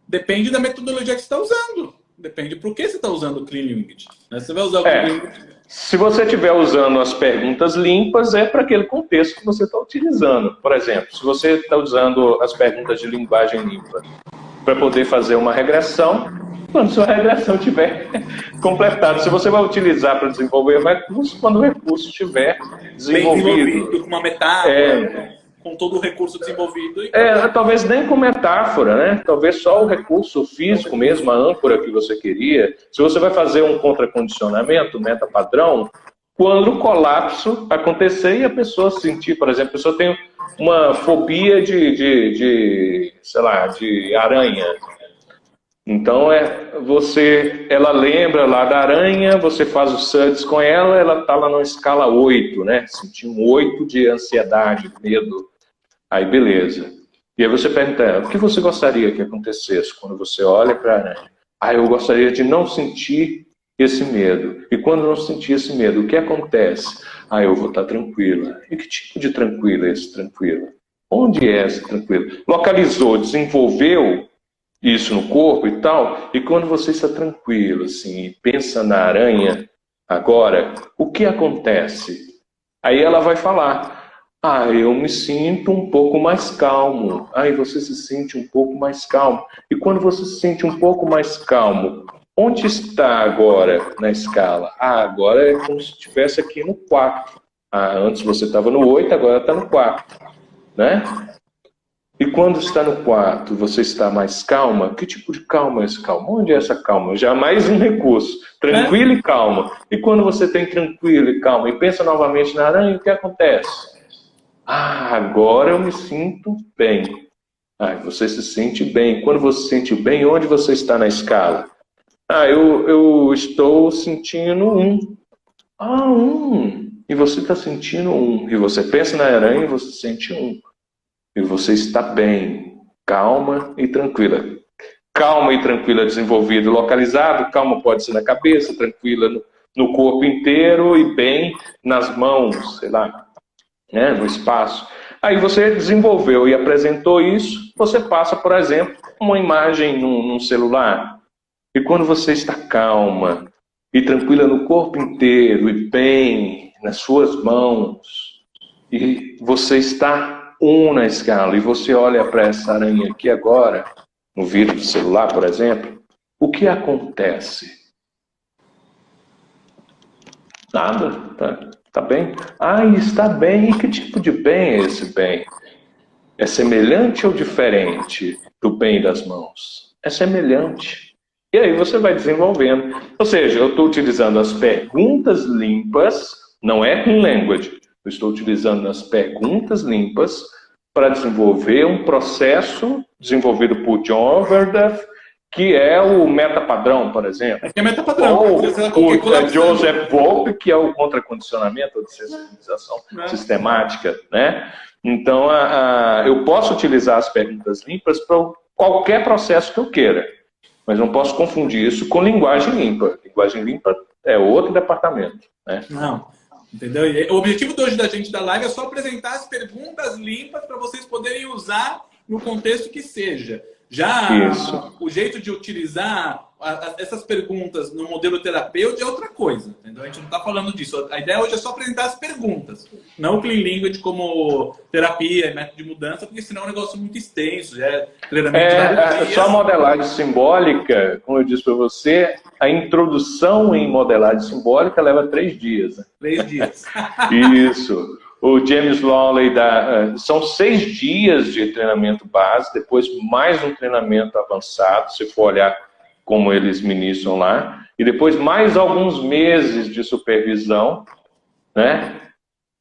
Depende da metodologia que você está usando. Depende por que você está usando o Clean Language. Você vai usar o Clean Language. Se você estiver usando as perguntas limpas, é para aquele contexto que você está utilizando. Por exemplo, se você está usando as perguntas de linguagem limpa para poder fazer uma regressão, quando sua regressão estiver completada. Se você vai utilizar para desenvolver o recurso, quando o recurso estiver desenvolvido. Com uma metáfora, com todo o recurso desenvolvido. Talvez nem com metáfora, né? Talvez só o recurso físico mesmo, a âncora que você queria. Se você vai fazer um contracondicionamento, meta-padrão, quando o colapso acontecer e a pessoa sentir, por exemplo, a pessoa tem uma fobia de aranha. Então, ela lembra lá da aranha, você faz os SUDs com ela está lá na escala 8, né? Sentiu um 8 de ansiedade, medo. Aí, beleza. E aí você pergunta, o que você gostaria que acontecesse quando você olha para a aranha? Eu gostaria de não sentir esse medo. E quando não sentir esse medo, o que acontece? Eu vou estar tranquila. E que tipo de tranquila é esse tranquila? Onde é esse tranquila? Localizou, desenvolveu isso no corpo e tal, e quando você está tranquilo, assim, e pensa na aranha, agora, o que acontece? Aí ela vai falar, eu me sinto um pouco mais calmo. Aí você se sente um pouco mais calmo. E quando você se sente um pouco mais calmo, onde está agora na escala? Agora é como se estivesse aqui no 4. Antes você estava no 8, agora está no 4, né? E quando está no 4, você está mais calma? Que tipo de calma é esse calma? Onde é essa calma? Já mais um recurso. Tranquilo e calma. E quando você tem tranquilo e calma e pensa novamente na aranha, o que acontece? Agora eu me sinto bem. Você se sente bem. Quando você se sente bem, onde você está na escala? Eu estou sentindo 1. 1. E você está sentindo 1. E você pensa na aranha e você sente 1. E você está bem, calma e tranquila. Calma e tranquila, desenvolvido, localizado. Calma pode ser na cabeça, tranquila no corpo inteiro e bem nas mãos, sei lá, né, no espaço. Aí você desenvolveu e apresentou isso, você passa, por exemplo, uma imagem num celular. E quando você está calma e tranquila no corpo inteiro e bem nas suas mãos, e você está 1 na escala, e você olha para essa aranha aqui agora, no vídeo do celular, por exemplo, o que acontece? Nada, tá Está bem? Ah, está bem. E que tipo de bem é esse bem? É semelhante ou diferente do bem das mãos? É semelhante. E aí você vai desenvolvendo. Ou seja, eu estou utilizando as perguntas limpas, não é clean language. Eu estou utilizando as perguntas limpas para desenvolver um processo desenvolvido por John Overdorf, que é o metapadrão, por exemplo. É metapadrão. Ou o Joseph Volpe, que é o contracondicionamento de sensibilização sistemática, né? Então, eu posso utilizar as perguntas limpas para qualquer processo que eu queira, mas não posso confundir isso com linguagem limpa. Linguagem limpa é outro departamento, né? Não, entendeu? O objetivo de hoje da gente da live é só apresentar as perguntas limpas para vocês poderem usar no contexto que seja. Já o jeito de utilizar essas perguntas no modelo terapêutico é outra coisa, entendeu? A gente não está falando disso. A ideia hoje é só apresentar as perguntas, não o Clean Language como terapia e método de mudança, porque senão é um negócio muito extenso, já é treinamento de vários dias. Só a modelagem simbólica, como eu disse para você, a introdução em modelagem simbólica leva 3 dias. Né? 3 dias. Isso. O James Lawley são 6 dias de treinamento base, depois mais um treinamento avançado, se for olhar como eles ministram lá, e depois mais alguns meses de supervisão, né?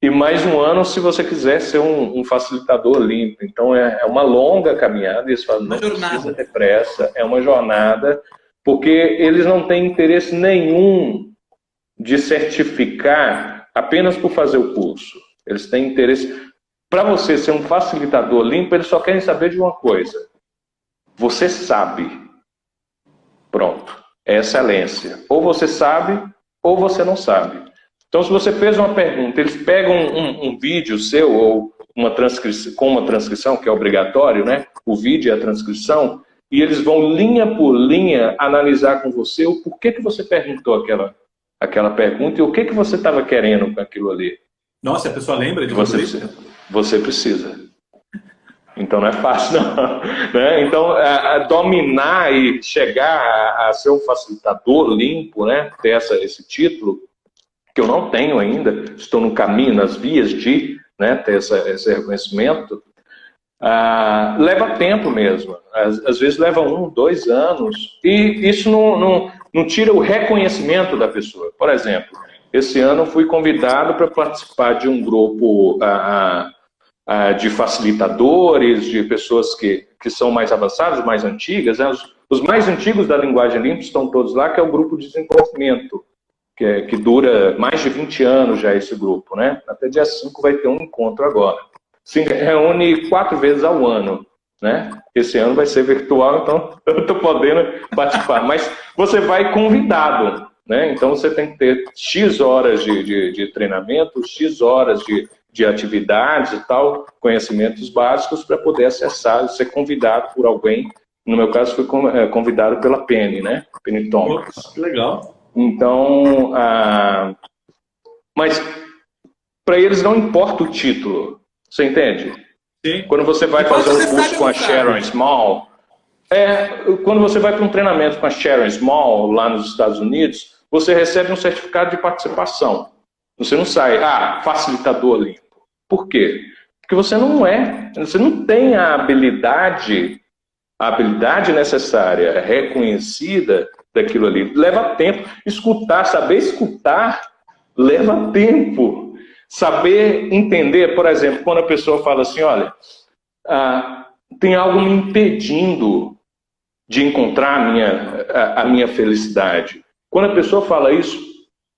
E mais um ano se você quiser ser um facilitador limpo. Então é uma longa caminhada, eles falam, não precisa ter pressa, é uma jornada, porque eles não têm interesse nenhum de certificar apenas por fazer o curso. Eles têm interesse... Para você ser um facilitador limpo, eles só querem saber de uma coisa. Você sabe. Pronto. É excelência. Ou você sabe, ou você não sabe. Então, se você fez uma pergunta, eles pegam um vídeo seu, ou uma transcrição, com uma transcrição, que é obrigatório, né? O vídeo e a transcrição, e eles vão linha por linha analisar com você o porquê que você perguntou aquela pergunta e o que você estava querendo com aquilo ali. Nossa, a pessoa lembra de você precisa. Então não é fácil, não. Né? Então, dominar e chegar a ser um facilitador limpo, né? Ter esse título, que eu não tenho ainda, estou no caminho, nas vias de, né, ter esse reconhecimento, leva tempo mesmo. Às vezes leva 1, 2 anos, e isso não tira o reconhecimento da pessoa. Por exemplo, esse ano eu fui convidado para participar de um grupo de facilitadores, de pessoas que são mais avançadas, mais antigas. Né? Os mais antigos da linguagem limpa estão todos lá, que é o grupo de desenvolvimento, que dura mais de 20 anos já esse grupo. Né? Até dia 5 vai ter um encontro agora. Se reúne 4 vezes ao ano. Né? Esse ano vai ser virtual, então eu estou podendo participar. Mas você vai convidado. Né? Então você tem que ter X horas de treinamento, X horas de atividades e tal, conhecimentos básicos para poder acessar, ser convidado por alguém. No meu caso, fui convidado pela Penny, né? Penny Thomas. Que legal. Então, mas para eles não importa o título, você entende? Sim. Quando você vai fazer um curso com a Sharon Small, quando você vai para um treinamento com a Sharon Small lá nos Estados Unidos, você recebe um certificado de participação. Você não sai, facilitador limpo. Por quê? Porque você não tem a habilidade necessária, reconhecida daquilo ali. Leva tempo. Saber escutar, leva tempo. Saber entender, por exemplo, quando a pessoa fala assim, olha, tem algo me impedindo de encontrar a minha felicidade. Quando a pessoa fala isso,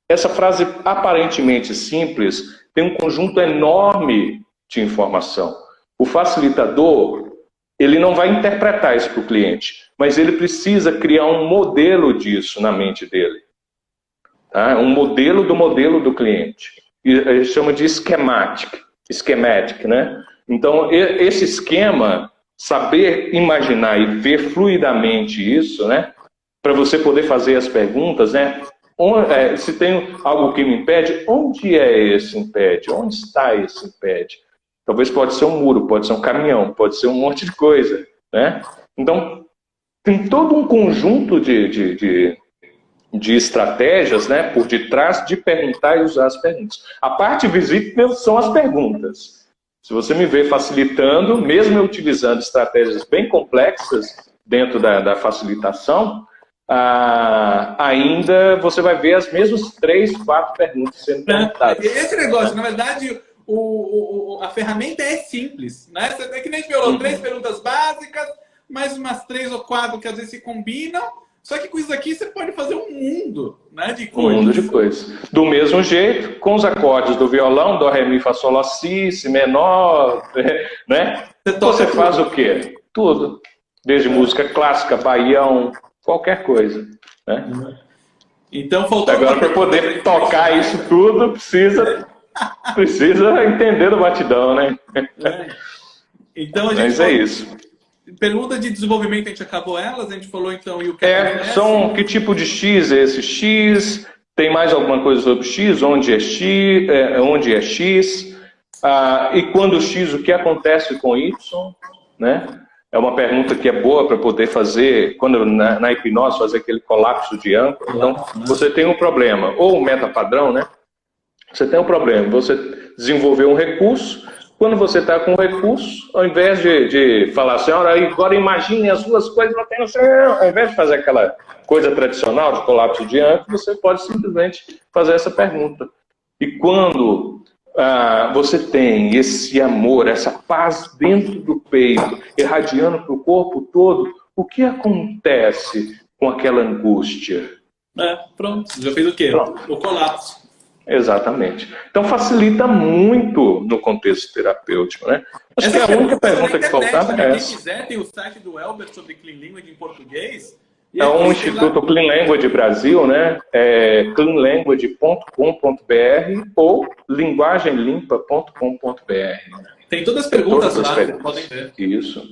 essa frase aparentemente simples tem um conjunto enorme de informação. O facilitador, ele não vai interpretar isso para o cliente, mas ele precisa criar um modelo disso na mente dele. Tá? Um modelo do cliente. E ele chama de schematic, né? Então, esse esquema, saber imaginar e ver fluidamente isso, né? Para você poder fazer as perguntas, né? Se tem algo que me impede, onde é esse impede? Onde está esse impede? Talvez pode ser um muro, pode ser um caminhão, pode ser um monte de coisa, né? Então, tem todo um conjunto de de estratégias, né, por detrás de perguntar e usar as perguntas. A parte visível são as perguntas. Se você me vê facilitando, mesmo eu utilizando estratégias bem complexas dentro da facilitação, ainda você vai ver as mesmas 3, 4 perguntas sendo perguntadas. Esse negócio, na verdade, a ferramenta é simples, né? É que nem a gente falou, 3 perguntas básicas, mais umas 3 ou 4 que às vezes se combinam. Só que com isso aqui você pode fazer um mundo, né, de coisas. Um mundo de coisas. Do mesmo jeito, com os acordes do violão, dó, ré, mi, fá, sol, lá, si menor, né? Você faz o quê? Tudo. Desde música clássica, baião, qualquer coisa, né? Então faltou... Agora, para poder tocar isso tudo, precisa entender do batidão, né? Então a gente Mas é isso. Pergunta de desenvolvimento, a gente acabou elas, a gente falou então... E o que são que tipo de X é esse X? Tem mais alguma coisa sobre X? Onde é X? Onde é X? E quando X, o que acontece com Y? Né? É uma pergunta que é boa para poder fazer, quando na hipnose, fazer aquele colapso de âncora. Então, você tem um problema, ou um metapadrão, né? Você tem um problema, você desenvolveu um recurso. Quando você está com o recurso, ao invés de falar assim, agora imagine as duas coisas, não tem no céu, ao invés de fazer aquela coisa tradicional de colapso de âncora, você pode simplesmente fazer essa pergunta. E quando você tem esse amor, essa paz dentro do peito, irradiando para o corpo todo, o que acontece com aquela angústia? Pronto, já fez o quê? Pronto. O colapso. Exatamente. Então facilita muito no contexto terapêutico, né? Acho que a única pergunta que faltava é essa. Quem quiser, tem o site do Elber sobre Clean Language em português. É um Instituto Clean Language Brasil, né? É cleanlanguage.com.br ou linguagemlimpa.com.br. Tem todas as perguntas lá, podem ver. Isso.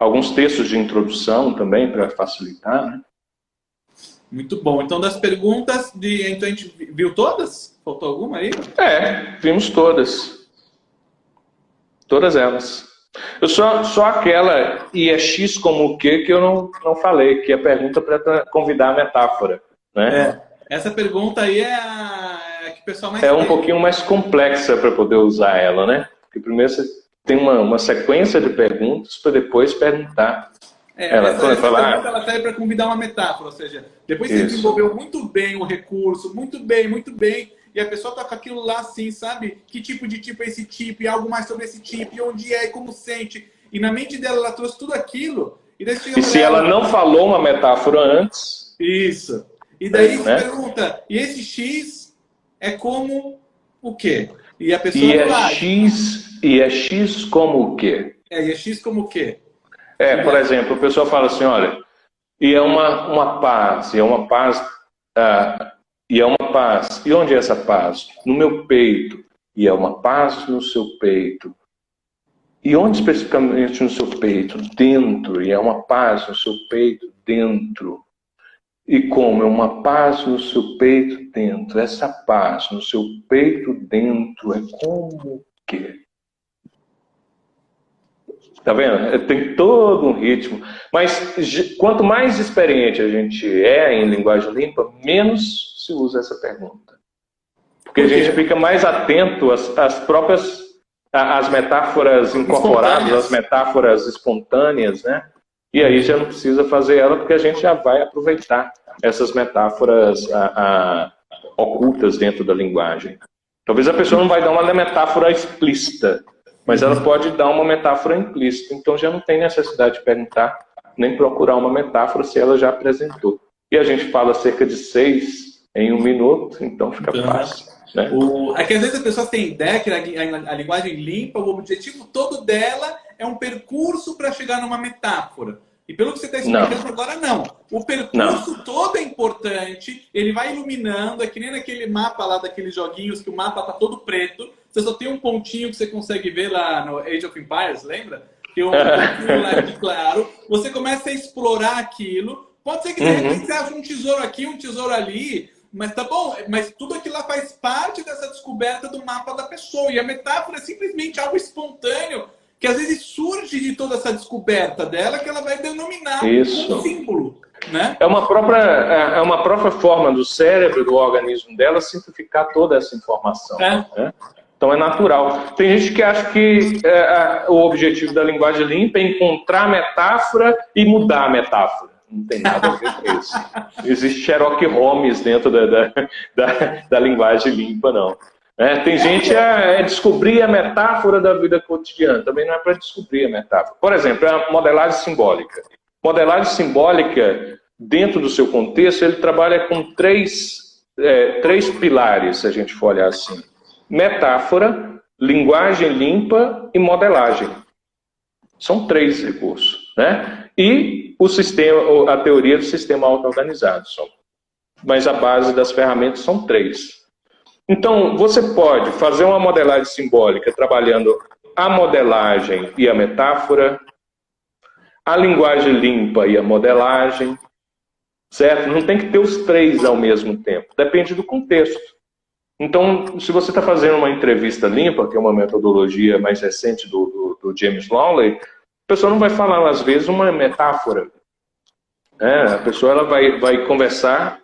Alguns textos de introdução também para facilitar, né? Muito bom. Então, das perguntas, então a gente viu todas? Faltou alguma aí? Vimos todas. Todas elas. Eu só aquela, e é X como o quê, que eu não falei, que é a pergunta para convidar a metáfora. Né? Essa pergunta aí é a que o pessoal mais um pouquinho mais complexa para poder usar ela, né? Porque primeiro você tem uma sequência de perguntas para depois perguntar. Essa pergunta ela serve para convidar uma metáfora, ou seja, depois você desenvolveu muito bem o recurso, muito bem, e a pessoa tá com aquilo lá assim, sabe? Que tipo de tipo é esse tipo, e algo mais sobre esse tipo, e onde é, e como sente. E na mente dela, ela trouxe tudo aquilo. E se ela não falou uma metáfora antes... Isso. E daí você pergunta, e esse X é como o quê? E a pessoa E é X como o quê? E é X como o quê? Por exemplo, o pessoal fala assim, olha, e é uma paz, e é uma paz, e é uma paz. E onde é essa paz? No meu peito. E é uma paz no seu peito. E onde especificamente no seu peito? Dentro. E é uma paz no seu peito dentro. E como é uma paz no seu peito dentro? Essa paz no seu peito dentro é como o quê? Tá vendo? Tem todo um ritmo. Mas quanto mais experiente a gente é em linguagem limpa, menos se usa essa pergunta. Porque a gente fica mais atento às próprias às metáforas incorporadas, às metáforas espontâneas, né? E aí já não precisa fazer ela, porque a gente já vai aproveitar essas metáforas ocultas dentro da linguagem. Talvez a pessoa não vai dar uma metáfora explícita, mas ela pode dar uma metáfora implícita. Então já não tem necessidade de perguntar, nem procurar uma metáfora se ela já apresentou. E a gente fala cerca de 6 em 1 minuto, então fica fácil. Né? É que às vezes as pessoas têm ideia que a linguagem limpa, o objetivo todo dela é um percurso para chegar numa metáfora. E pelo que você está explicando agora, não. O percurso todo é importante, ele vai iluminando, é que nem naquele mapa lá daqueles joguinhos que o mapa está todo preto, você só tem um pontinho que você consegue ver lá no Age of Empires, lembra? Tem um pontinho lá de claro, você começa a explorar aquilo, pode ser que de repente você ache um tesouro aqui, um tesouro ali, mas tá bom, mas tudo aquilo lá faz parte dessa descoberta do mapa da pessoa, e a metáfora é simplesmente algo espontâneo, que às vezes surge de toda essa descoberta dela, que ela vai denominar um símbolo. né? É uma própria forma do cérebro, do organismo dela, simplificar toda essa informação. É. Né? Então é natural. Tem gente que acha que o objetivo da linguagem limpa é encontrar a metáfora e mudar a metáfora. Não tem nada a ver com isso. Existe Sherlock Holmes dentro da linguagem limpa, não. Tem gente a descobrir a metáfora da vida cotidiana. Também não é para descobrir a metáfora. Por exemplo, a modelagem simbólica. Modelagem simbólica, dentro do seu contexto, ele trabalha com três pilares, se a gente for olhar assim. Metáfora, linguagem limpa e modelagem. São 3 recursos, né? E a teoria do sistema auto-organizado. Mas a base das ferramentas são 3. Então, você pode fazer uma modelagem simbólica trabalhando a modelagem e a metáfora, a linguagem limpa e a modelagem, certo? Não tem que ter os 3 ao mesmo tempo. Depende do contexto. Então, se você está fazendo uma entrevista limpa, que é uma metodologia mais recente do James Lawley, a pessoa não vai falar, às vezes, uma metáfora. A pessoa ela vai conversar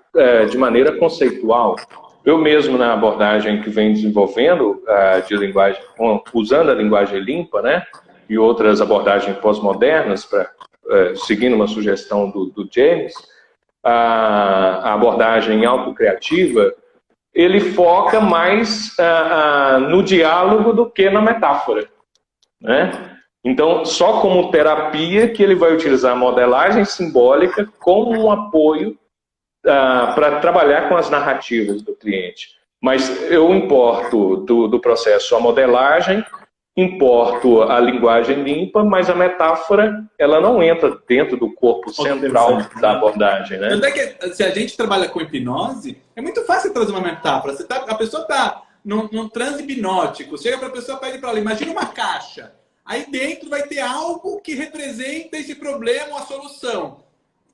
de maneira conceitual. Eu mesmo, na abordagem que venho desenvolvendo de linguagem, usando a linguagem limpa, né, e outras abordagens pós-modernas, seguindo uma sugestão do James, a abordagem autocriativa, ele foca mais no diálogo do que na metáfora, né? Então, só como terapia que ele vai utilizar a modelagem simbólica como um apoio para trabalhar com as narrativas do cliente. Mas eu importo do processo a modelagem, importo a linguagem limpa, mas a metáfora ela não entra dentro do corpo central da abordagem, né? Até que, se a gente trabalha com hipnose, é muito fácil trazer uma metáfora. A pessoa está num transe hipnótico, chega para a pessoa e pede para ela, imagina uma caixa. Aí dentro vai ter algo que representa esse problema ou a solução.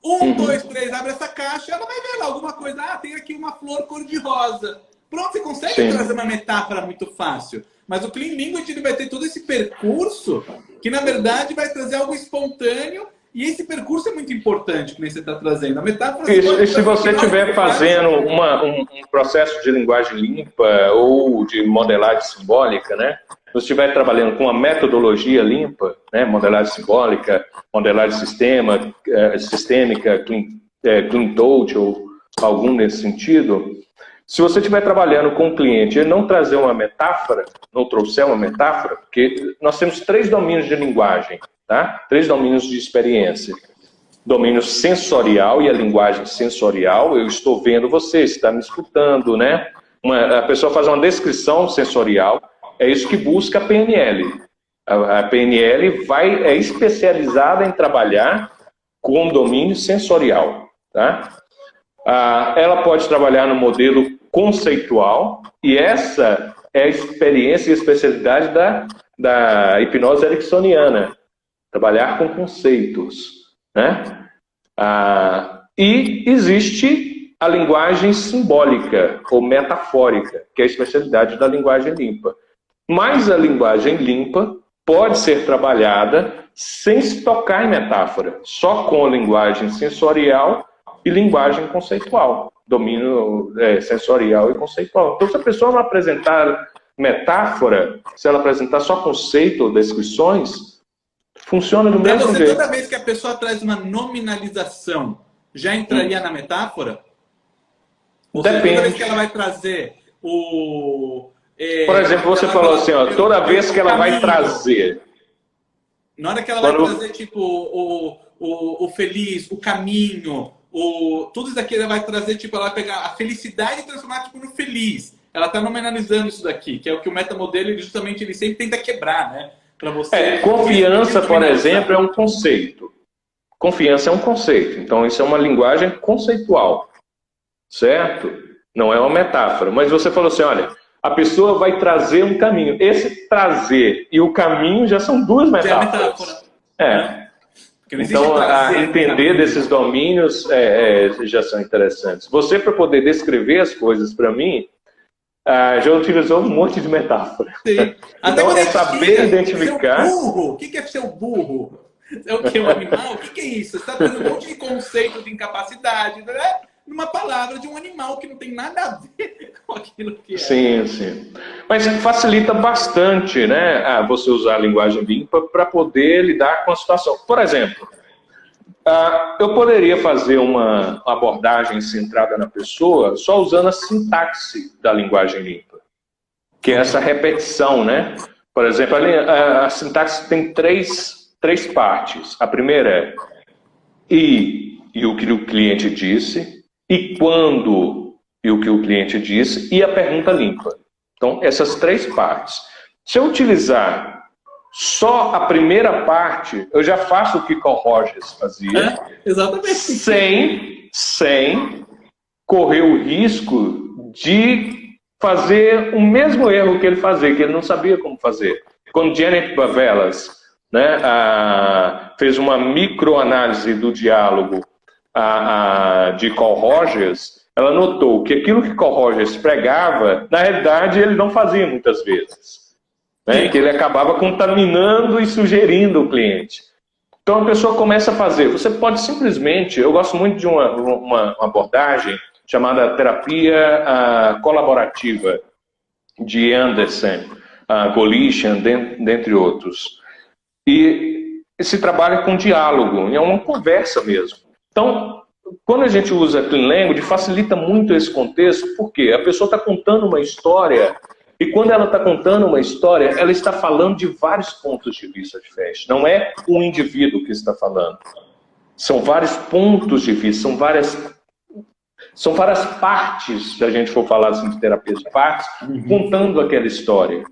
1, 2, 3, abre essa caixa, ela vai ver lá alguma coisa. Tem aqui uma flor cor-de-rosa. Pronto, você consegue trazer uma metáfora muito fácil. Mas o Clean Language ele vai ter todo esse percurso que, na verdade, vai trazer algo espontâneo. E esse percurso é muito importante que você está trazendo. A metáfora... E se você estiver fazendo um processo de linguagem limpa ou de modelagem simbólica, né? Se você estiver trabalhando com uma metodologia limpa, né? Modelagem simbólica, modelagem sistêmica, clean touch ou algum nesse sentido, se você estiver trabalhando com o cliente e não trazer uma metáfora, não trouxer uma metáfora, porque nós temos 3 domínios de linguagem, tá? 3 domínios de experiência. Domínio sensorial e a linguagem sensorial, eu estou vendo você está me escutando, né? A pessoa faz uma descrição sensorial, é isso que busca a PNL. A PNL é especializada em trabalhar com domínio sensorial, tá? Ela pode trabalhar no modelo conceitual, e essa é a experiência e a especialidade da hipnose ericksoniana, trabalhar com conceitos, né? E existe a linguagem simbólica ou metafórica, que é a especialidade da linguagem limpa. Mas a linguagem limpa pode ser trabalhada sem se tocar em metáfora, só com a linguagem sensorial e linguagem conceitual, domínio sensorial e conceitual. Então, se a pessoa não apresentar metáfora, se ela apresentar só conceito ou descrições, funciona do mesmo jeito. Toda vez que a pessoa traz uma nominalização, já entraria na metáfora? Ou Depende. Toda vez que ela vai trazer por exemplo, você falou assim, ó, toda vez que ela vai trazer... Na hora que ela vai trazer, tipo, o feliz, o caminho, tudo isso aqui ela vai trazer, tipo, ela vai pegar a felicidade e transformar, tipo, no feliz. Ela está nominalizando isso daqui, que é o que o metamodelo, justamente, ele sempre tenta quebrar, né? Para você... confiança, por exemplo, é um conceito. Confiança é um conceito. Então, isso é uma linguagem conceitual. Certo? Não é uma metáfora. Mas você falou assim, olha, a pessoa vai trazer um caminho. Esse trazer e o caminho já são 2 metáforas. Então, entender desses domínios já são interessantes. Você, para poder descrever as coisas para mim, já utilizou um monte de metáfora. Sim. Então, é saber identificar... O que é ser o burro? É o que? Um animal? O que é isso? Você está fazendo um monte de conceito de incapacidade, né? Numa palavra de um animal que não tem nada a ver com aquilo que é. Sim, sim. Mas facilita bastante, né, você usar a linguagem limpa para poder lidar com a situação. Por exemplo, eu poderia fazer uma abordagem centrada na pessoa só usando a sintaxe da linguagem limpa, que é essa repetição, né? Por exemplo, a sintaxe tem três partes. A primeira é e o que o cliente disse, e quando e o que o cliente disse, e a pergunta limpa. Então, essas três partes. Se eu utilizar só a primeira parte, eu já faço o que Carl Rogers fazia, exatamente, sem correr o risco de fazer o mesmo erro que ele fazia, que ele não sabia como fazer. Quando Janet Bavelas, né, fez uma microanálise do diálogo de Carl Rogers, ela notou que aquilo que Carl Rogers pregava, na realidade, ele não fazia muitas vezes. Né, que ele acabava contaminando e sugerindo o cliente. Então a pessoa começa a fazer. Você pode simplesmente, eu gosto muito de uma abordagem chamada terapia colaborativa, de Anderson, Golishan, dentre outros. E se trabalha com diálogo, é uma conversa mesmo. Então, quando a gente usa Clean Language, facilita muito esse contexto, porque a pessoa está contando uma história, e quando ela está contando uma história, ela está falando de vários pontos de vista diferentes. Não é um indivíduo que está falando. São vários pontos de vista, são várias partes, se a gente for falar assim de terapia de partes, contando aquela história.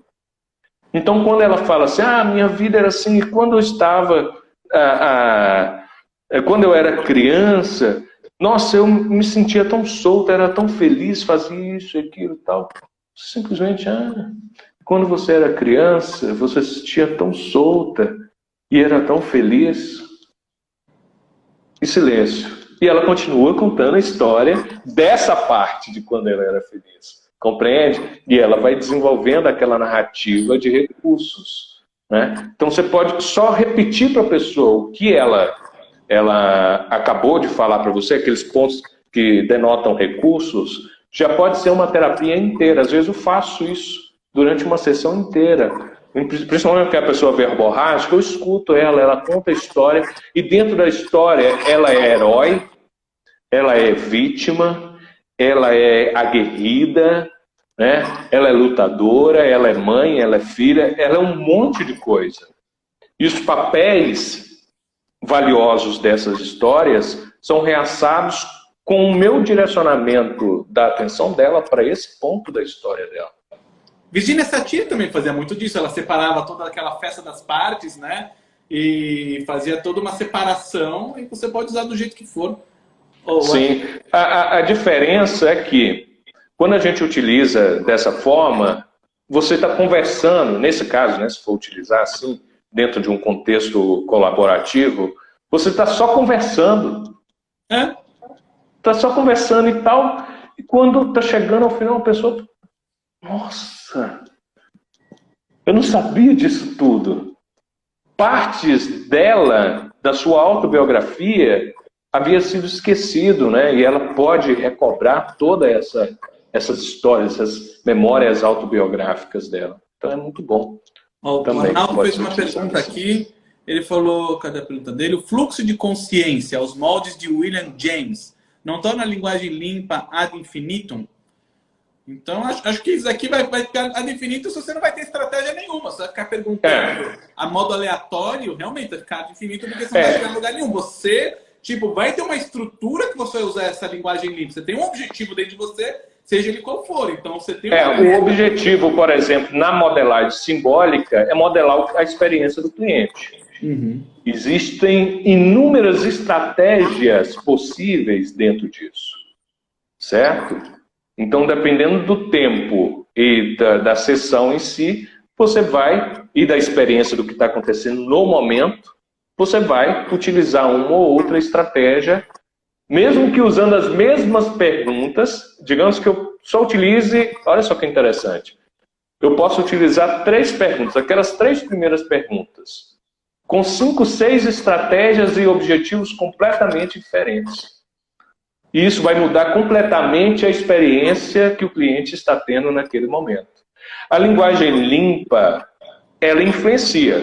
Então, quando ela fala assim, minha vida era assim, e quando eu estava... quando eu era criança, nossa, eu me sentia tão solta, era tão feliz, fazia isso, aquilo e tal. Simplesmente, quando você era criança, você se sentia tão solta e era tão feliz. E silêncio. E ela continua contando a história dessa parte de quando ela era feliz. Compreende? E ela vai desenvolvendo aquela narrativa de recursos. Né? Então você pode só repetir para a pessoa o que ela acabou de falar para você, aqueles pontos que denotam recursos, já pode ser uma terapia inteira. Às vezes eu faço isso durante uma sessão inteira. Principalmente porque a pessoa é verborrágica, eu escuto ela conta a história, e dentro da história ela é herói, ela é vítima, ela é aguerrida, né? Ela é lutadora, ela é mãe, ela é filha, ela é um monte de coisa. E os papéis valiosos dessas histórias são realçados com o meu direcionamento da atenção dela para esse ponto da história dela. Virginia Satir também fazia muito disso. Ela separava toda aquela festa das partes, né? E fazia toda uma separação, e você pode usar do jeito que for. Sim. A diferença é que, quando a gente utiliza dessa forma, você está conversando, nesse caso, né, se for utilizar assim, dentro de um contexto colaborativo, você está só conversando. Está só conversando e tal, e quando está chegando ao final, a pessoa... Nossa, eu não sabia disso tudo. Partes dela, da sua autobiografia, havia sido esquecido, né? E ela pode recobrar todas essas histórias, essas memórias autobiográficas dela. Então é muito bom. O Arnaldo fez uma pergunta aqui. Ele falou, cadê a pergunta dele? O fluxo de consciência aos moldes de William James não torna a linguagem limpa ad infinitum? Então, acho que isso aqui vai ficar ad infinitum se você não vai ter estratégia nenhuma. Você vai ficar perguntando a modo aleatório, realmente vai ficar ad infinitum porque você não vai chegar em lugar nenhum. Você, vai ter uma estrutura que você vai usar essa linguagem limpa. Você tem um objetivo dentro de você, seja ele qual for. Então, você tem o objetivo, por exemplo, na modelagem simbólica, é modelar a experiência do cliente. Existem inúmeras estratégias possíveis dentro disso. Certo? Então, dependendo do tempo e da sessão em si, você vai, e da experiência do que está acontecendo no momento, você vai utilizar uma ou outra estratégia, mesmo que usando as mesmas perguntas. Digamos que eu só utilize, olha só que interessante, eu posso utilizar 3 perguntas, aquelas 3 primeiras perguntas. com 5, 6 estratégias e objetivos completamente diferentes. E isso vai mudar completamente a experiência que o cliente está tendo naquele momento. A linguagem limpa, ela influencia.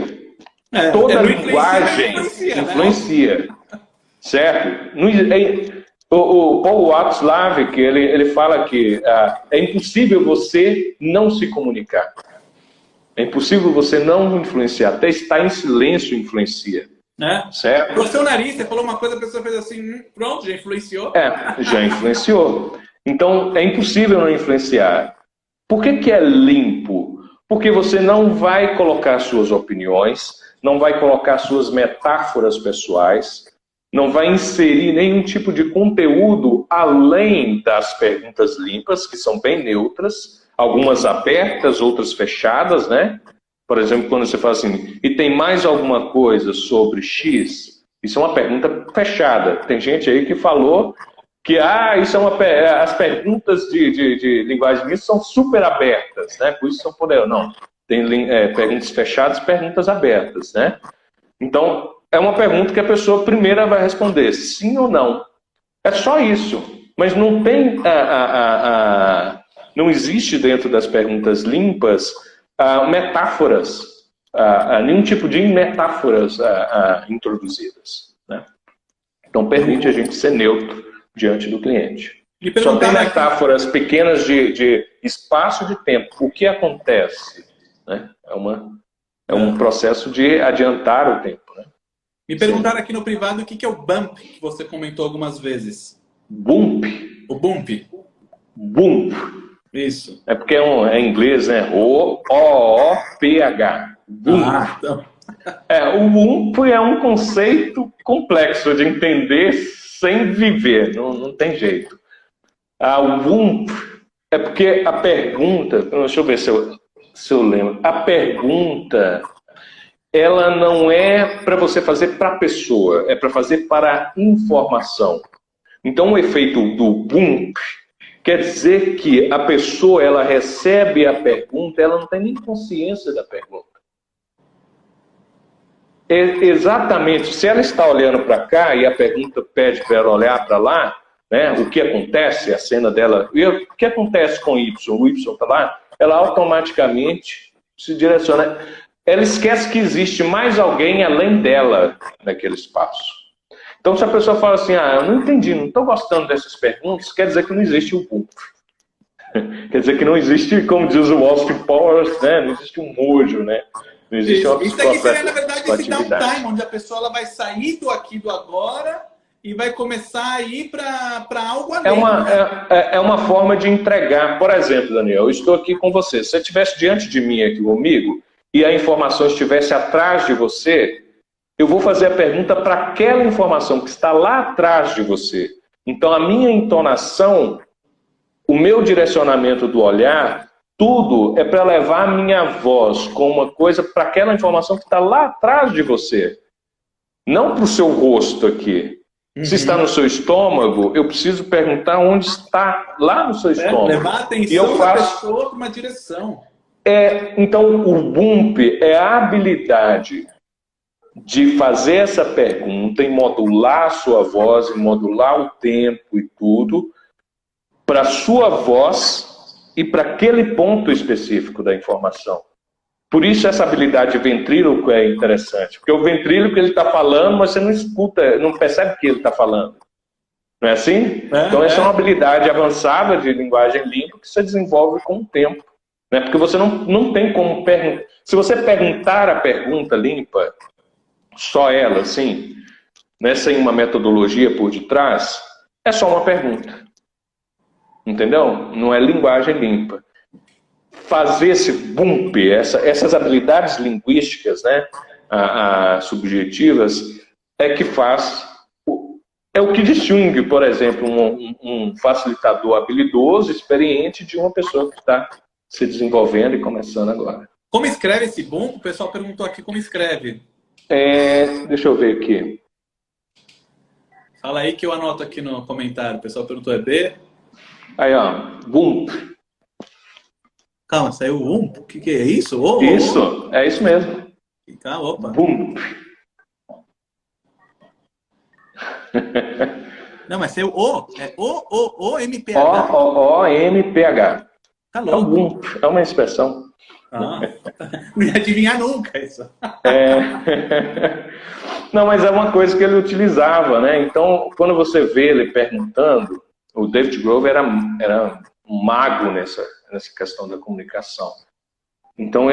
Toda linguagem influencia, certo? O Paul Watzlawick, ele fala que é impossível você não se comunicar. É impossível você não influenciar. Até estar em silêncio influencia. Certo? O seu nariz, você falou uma coisa, a pessoa fez assim, pronto, já influenciou? Já influenciou. Então, é impossível não influenciar. Por que é limpo? Porque você não vai colocar suas opiniões, não vai colocar suas metáforas pessoais, não vai inserir nenhum tipo de conteúdo além das perguntas limpas, que são bem neutras, algumas abertas, outras fechadas, né? Por exemplo, quando você fala assim, e tem mais alguma coisa sobre X? Isso é uma pergunta fechada. Tem gente aí que falou que isso é as perguntas de linguagem mista são super abertas, né? Por isso são poderosas. Não, tem perguntas fechadas e perguntas abertas, né? Então, é uma pergunta que a pessoa primeira vai responder, sim ou não. É só isso. Mas não tem não existe dentro das perguntas limpas metáforas, nenhum tipo de metáforas introduzidas, né? Então permite a gente ser neutro diante do cliente. Só tem metáforas pequenas de espaço de tempo. O que acontece? Né? É um processo de adiantar o tempo. Né? Me perguntaram aqui no privado o que é o bump, que você comentou algumas vezes. Bump? O bump. Bump. Isso. É porque é em inglês, né? O-O-P-H. Então. O bump é um conceito complexo de entender sem viver, não tem jeito. O bump é porque a pergunta, deixa eu ver se eu lembro, a pergunta, ela não é para você fazer para a pessoa, é para fazer para a informação. Então o efeito do bump quer dizer que a pessoa, ela recebe a pergunta, ela não tem nem consciência da pergunta. Exatamente, se ela está olhando para cá e a pergunta pede para ela olhar para lá, né, o que acontece, a cena dela, o que acontece com Y? O Y está lá, ela automaticamente se direciona. Ela esquece que existe mais alguém além dela naquele espaço. Então, se a pessoa fala assim, eu não entendi, não estou gostando dessas perguntas, quer dizer que não existe um bump. Quer dizer que não existe, como diz o Austin Powers, né? Não existe um mojo, né? Não existe uma Isso aqui seria, na verdade, esse downtime, onde a pessoa ela vai sair do aqui do agora e vai começar a ir para algo além. É uma forma de entregar. Por exemplo, Daniel, eu estou aqui com você. Se você estivesse diante de mim aqui comigo e a informação estivesse atrás de você, eu vou fazer a pergunta para aquela informação que está lá atrás de você. Então, a minha entonação, o meu direcionamento do olhar, tudo é para levar a minha voz com uma coisa para aquela informação que está lá atrás de você. Não para o seu rosto aqui. Se está no seu estômago, eu preciso perguntar onde está lá no seu estômago. Levar a atenção da pessoa para uma direção. Então, o bump é a habilidade de fazer essa pergunta e modular a sua voz, e modular o tempo e tudo, para a sua voz e para aquele ponto específico da informação. Por isso essa habilidade ventríloco é interessante, porque o ventríloco ele está falando, mas você não escuta, não percebe o que ele está falando. Não é assim? Então essa é uma habilidade avançada de linguagem limpa que você desenvolve com o tempo. Né? Porque você não tem como perguntar. Se você perguntar a pergunta limpa, só ela, assim, né, sem uma metodologia por detrás, é só uma pergunta. Entendeu? Não é linguagem limpa. Fazer esse bump, essas habilidades linguísticas, né, subjetivas, é que faz... É o que distingue, por exemplo, um facilitador habilidoso, experiente, de uma pessoa que está se desenvolvendo e começando agora. Como escreve esse bump? O pessoal perguntou aqui como escreve. Deixa eu ver aqui. Fala aí que eu anoto aqui no comentário. O pessoal perguntou, é B? Aí, ó, bump. Calma, saiu ump? O que é isso? Isso, é isso mesmo. Opa. Bump. Não, mas é O-M-P-H. O-M-P-H. Tá É um louco. Ubuntu, é uma expressão. Ah, não ia adivinhar nunca isso. Não, mas é uma coisa que ele utilizava, né? Então, quando você vê ele perguntando, o David Grove era um mago nessa questão da comunicação. Então,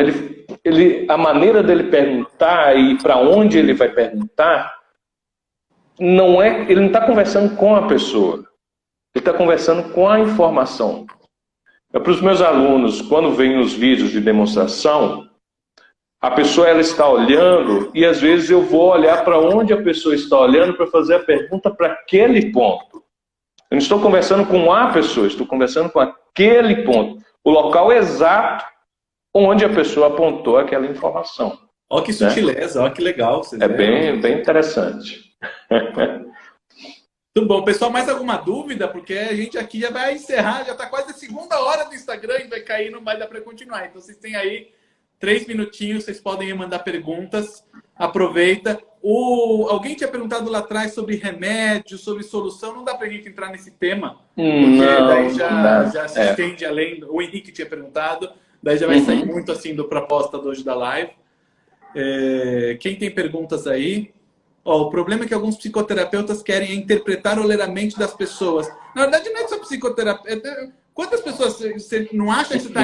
a maneira dele perguntar e para onde ele vai perguntar, ele não está conversando com a pessoa, ele está conversando com a informação. Para os meus alunos, quando vêm os vídeos de demonstração, a pessoa ela está olhando e às vezes eu vou olhar para onde a pessoa está olhando para fazer a pergunta para aquele ponto. Eu não estou conversando com a pessoa, estou conversando com aquele ponto. O local exato onde a pessoa apontou aquela informação. Olha que sutileza, olha que legal. É bem interessante. Tudo bom. Pessoal, mais alguma dúvida? Porque a gente aqui já vai encerrar, já está quase a segunda hora do Instagram e vai cair, não vai dar para continuar. Então vocês têm aí 3 minutinhos, vocês podem mandar perguntas. Aproveita. Alguém tinha perguntado lá atrás sobre remédio, sobre solução. Não dá para a gente entrar nesse tema, porque daí já se estende além. O Henrique tinha perguntado, daí já vai sair muito assim do proposta de hoje da live. Quem tem perguntas aí? O problema é que alguns psicoterapeutas querem interpretar ou ler a mente das pessoas. Na verdade, não é só psicoterapeuta. Quantas pessoas você não acha que você está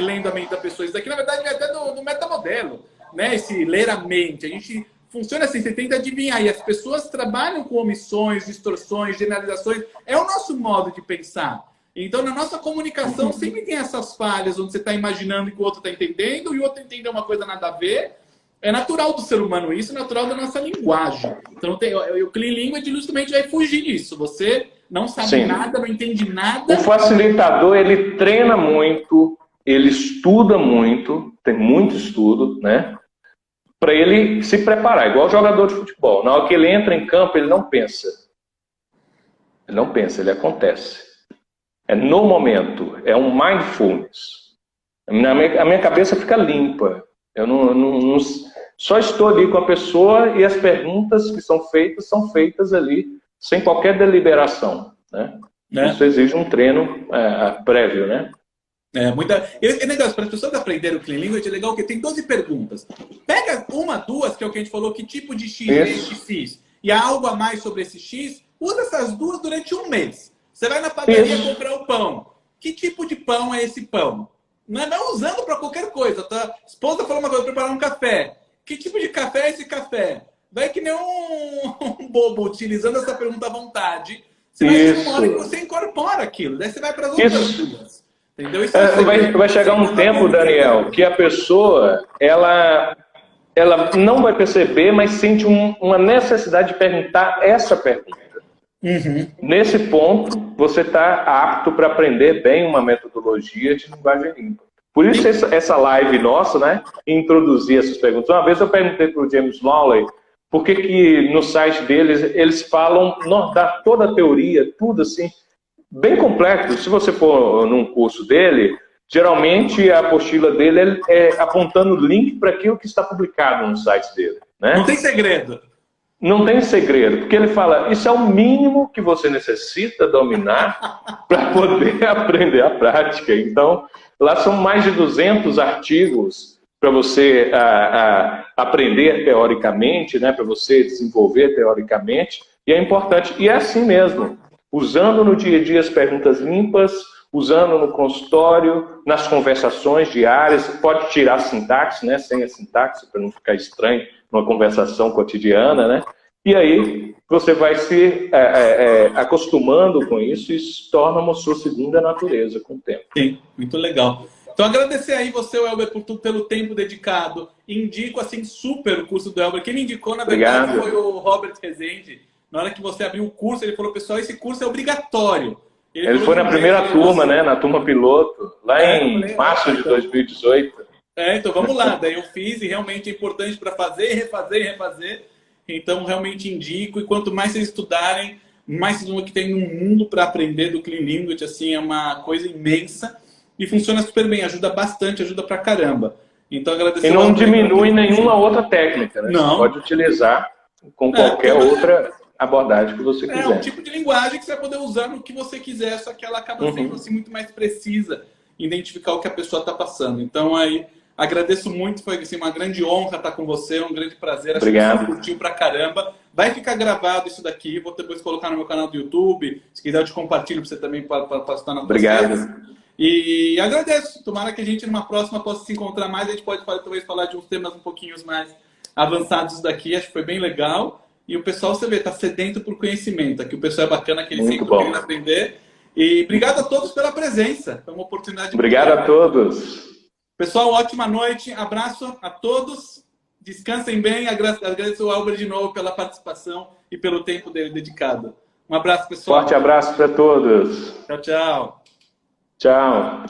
lendo a mente da pessoa? Isso daqui, na verdade, é até do metamodelo, né? Esse ler a mente. A gente funciona assim, você tenta adivinhar. E as pessoas trabalham com omissões, distorções, generalizações. É o nosso modo de pensar. Então, na nossa comunicação, sempre tem essas falhas, onde você está imaginando que o outro está entendendo e o outro entende uma coisa nada a ver. É natural do ser humano isso, é natural da nossa linguagem. Então, o Clean Language justamente vai fugir disso. Você não sabe nada, não entende nada. O facilitador, ele treina muito, ele estuda muito, tem muito estudo, né? Para ele se preparar, igual jogador de futebol. Na hora que ele entra em campo, ele não pensa. Ele não pensa, ele acontece. É no momento, é um mindfulness. A minha cabeça fica limpa. Eu não só estou ali com a pessoa e as perguntas que são feitas ali sem qualquer deliberação, né? Isso exige um treino prévio, né? É legal, para as pessoas aprenderem o Clean Language, é legal que tem 12 perguntas. Pega uma, duas, que é o que a gente falou, que tipo de X é esse X, e há algo a mais sobre esse X, usa essas duas durante um mês. Você vai na padaria comprar o pão. Que tipo de pão é esse pão? Não usando para qualquer coisa, tá? A esposa falou uma coisa, preparar um café. Que tipo de café é esse café? Vai que nem um bobo utilizando essa pergunta à vontade. Você vai ter uma hora que você incorpora aquilo. Daí você vai para as outras duas. Entendeu? Isso vai chegar um tempo, Daniel, que a pessoa, ela não vai perceber, mas sente uma necessidade de perguntar essa pergunta. Nesse ponto, você está apto para aprender bem uma metodologia de linguagem limpa. Por isso essa live nossa, né, introduzir essas perguntas. Uma vez eu perguntei para o James Lawley por que no site deles eles falam toda a teoria, tudo assim, bem completo. Se você for num curso dele, geralmente a apostila dele é apontando o link para aquilo que está publicado no site dele. Né? Não tem segredo. Não tem segredo, porque ele fala, isso é o mínimo que você necessita dominar para poder aprender a prática. Então, lá são mais de 200 artigos para você aprender teoricamente, né, para você desenvolver teoricamente, e é importante, e é assim mesmo, usando no dia a dia as perguntas limpas, usando no consultório, nas conversações diárias, pode tirar a sintaxe, né, sem a sintaxe, para não ficar estranho, uma conversação cotidiana, né? E aí você vai se acostumando com isso e se torna uma sua segunda natureza com o tempo. Sim, muito legal. Então agradecer aí você, Elber, pelo tempo dedicado. Indico assim super o curso do Elber. Quem me indicou, na verdade, foi o Robert Rezende. Na hora que você abriu o curso, ele falou, pessoal, esse curso é obrigatório. Ele foi na primeira turma, né? Na turma piloto, lá em março de 2018. Então vamos lá. Daí eu fiz e realmente é importante para fazer, refazer. Então realmente indico. E quanto mais vocês estudarem, mais vocês vão ver que tem um mundo para aprender do Clean Language. Assim, é uma coisa imensa e funciona super bem. Ajuda bastante, ajuda pra caramba. Então agradecer. E não diminui nenhuma outra técnica, né? Não. Você pode utilizar com qualquer outra abordagem que você É um quiser. tipo de linguagem que você vai poder usar no que você quiser, só que ela acaba sendo assim, muito mais precisa em identificar o que a pessoa está passando. Então, aí, agradeço muito, foi assim, uma grande honra estar com você, um grande prazer. Acho que o pessoal Obrigado. curtiu pra caramba. Vai ficar gravado isso daqui, vou depois colocar no meu canal do YouTube. Se quiser, eu te compartilho para você também postar nas suas redes. Obrigado. E agradeço. Tomara que a gente, numa próxima, possa se encontrar mais. A gente pode talvez falar de uns temas um pouquinho mais avançados daqui. Acho que foi bem legal. E o pessoal, você vê, está sedento por conhecimento. Aqui o pessoal é bacana, que ele Muito sempre bom. querendo aprender. E obrigado a todos pela presença. Foi uma oportunidade. Obrigado a todos. Pessoal, ótima noite. Abraço a todos. Descansem bem. Agradeço ao Elber de novo pela participação e pelo tempo dele dedicado. Um abraço, pessoal. Forte abraço para todos. Tchau, tchau. Tchau.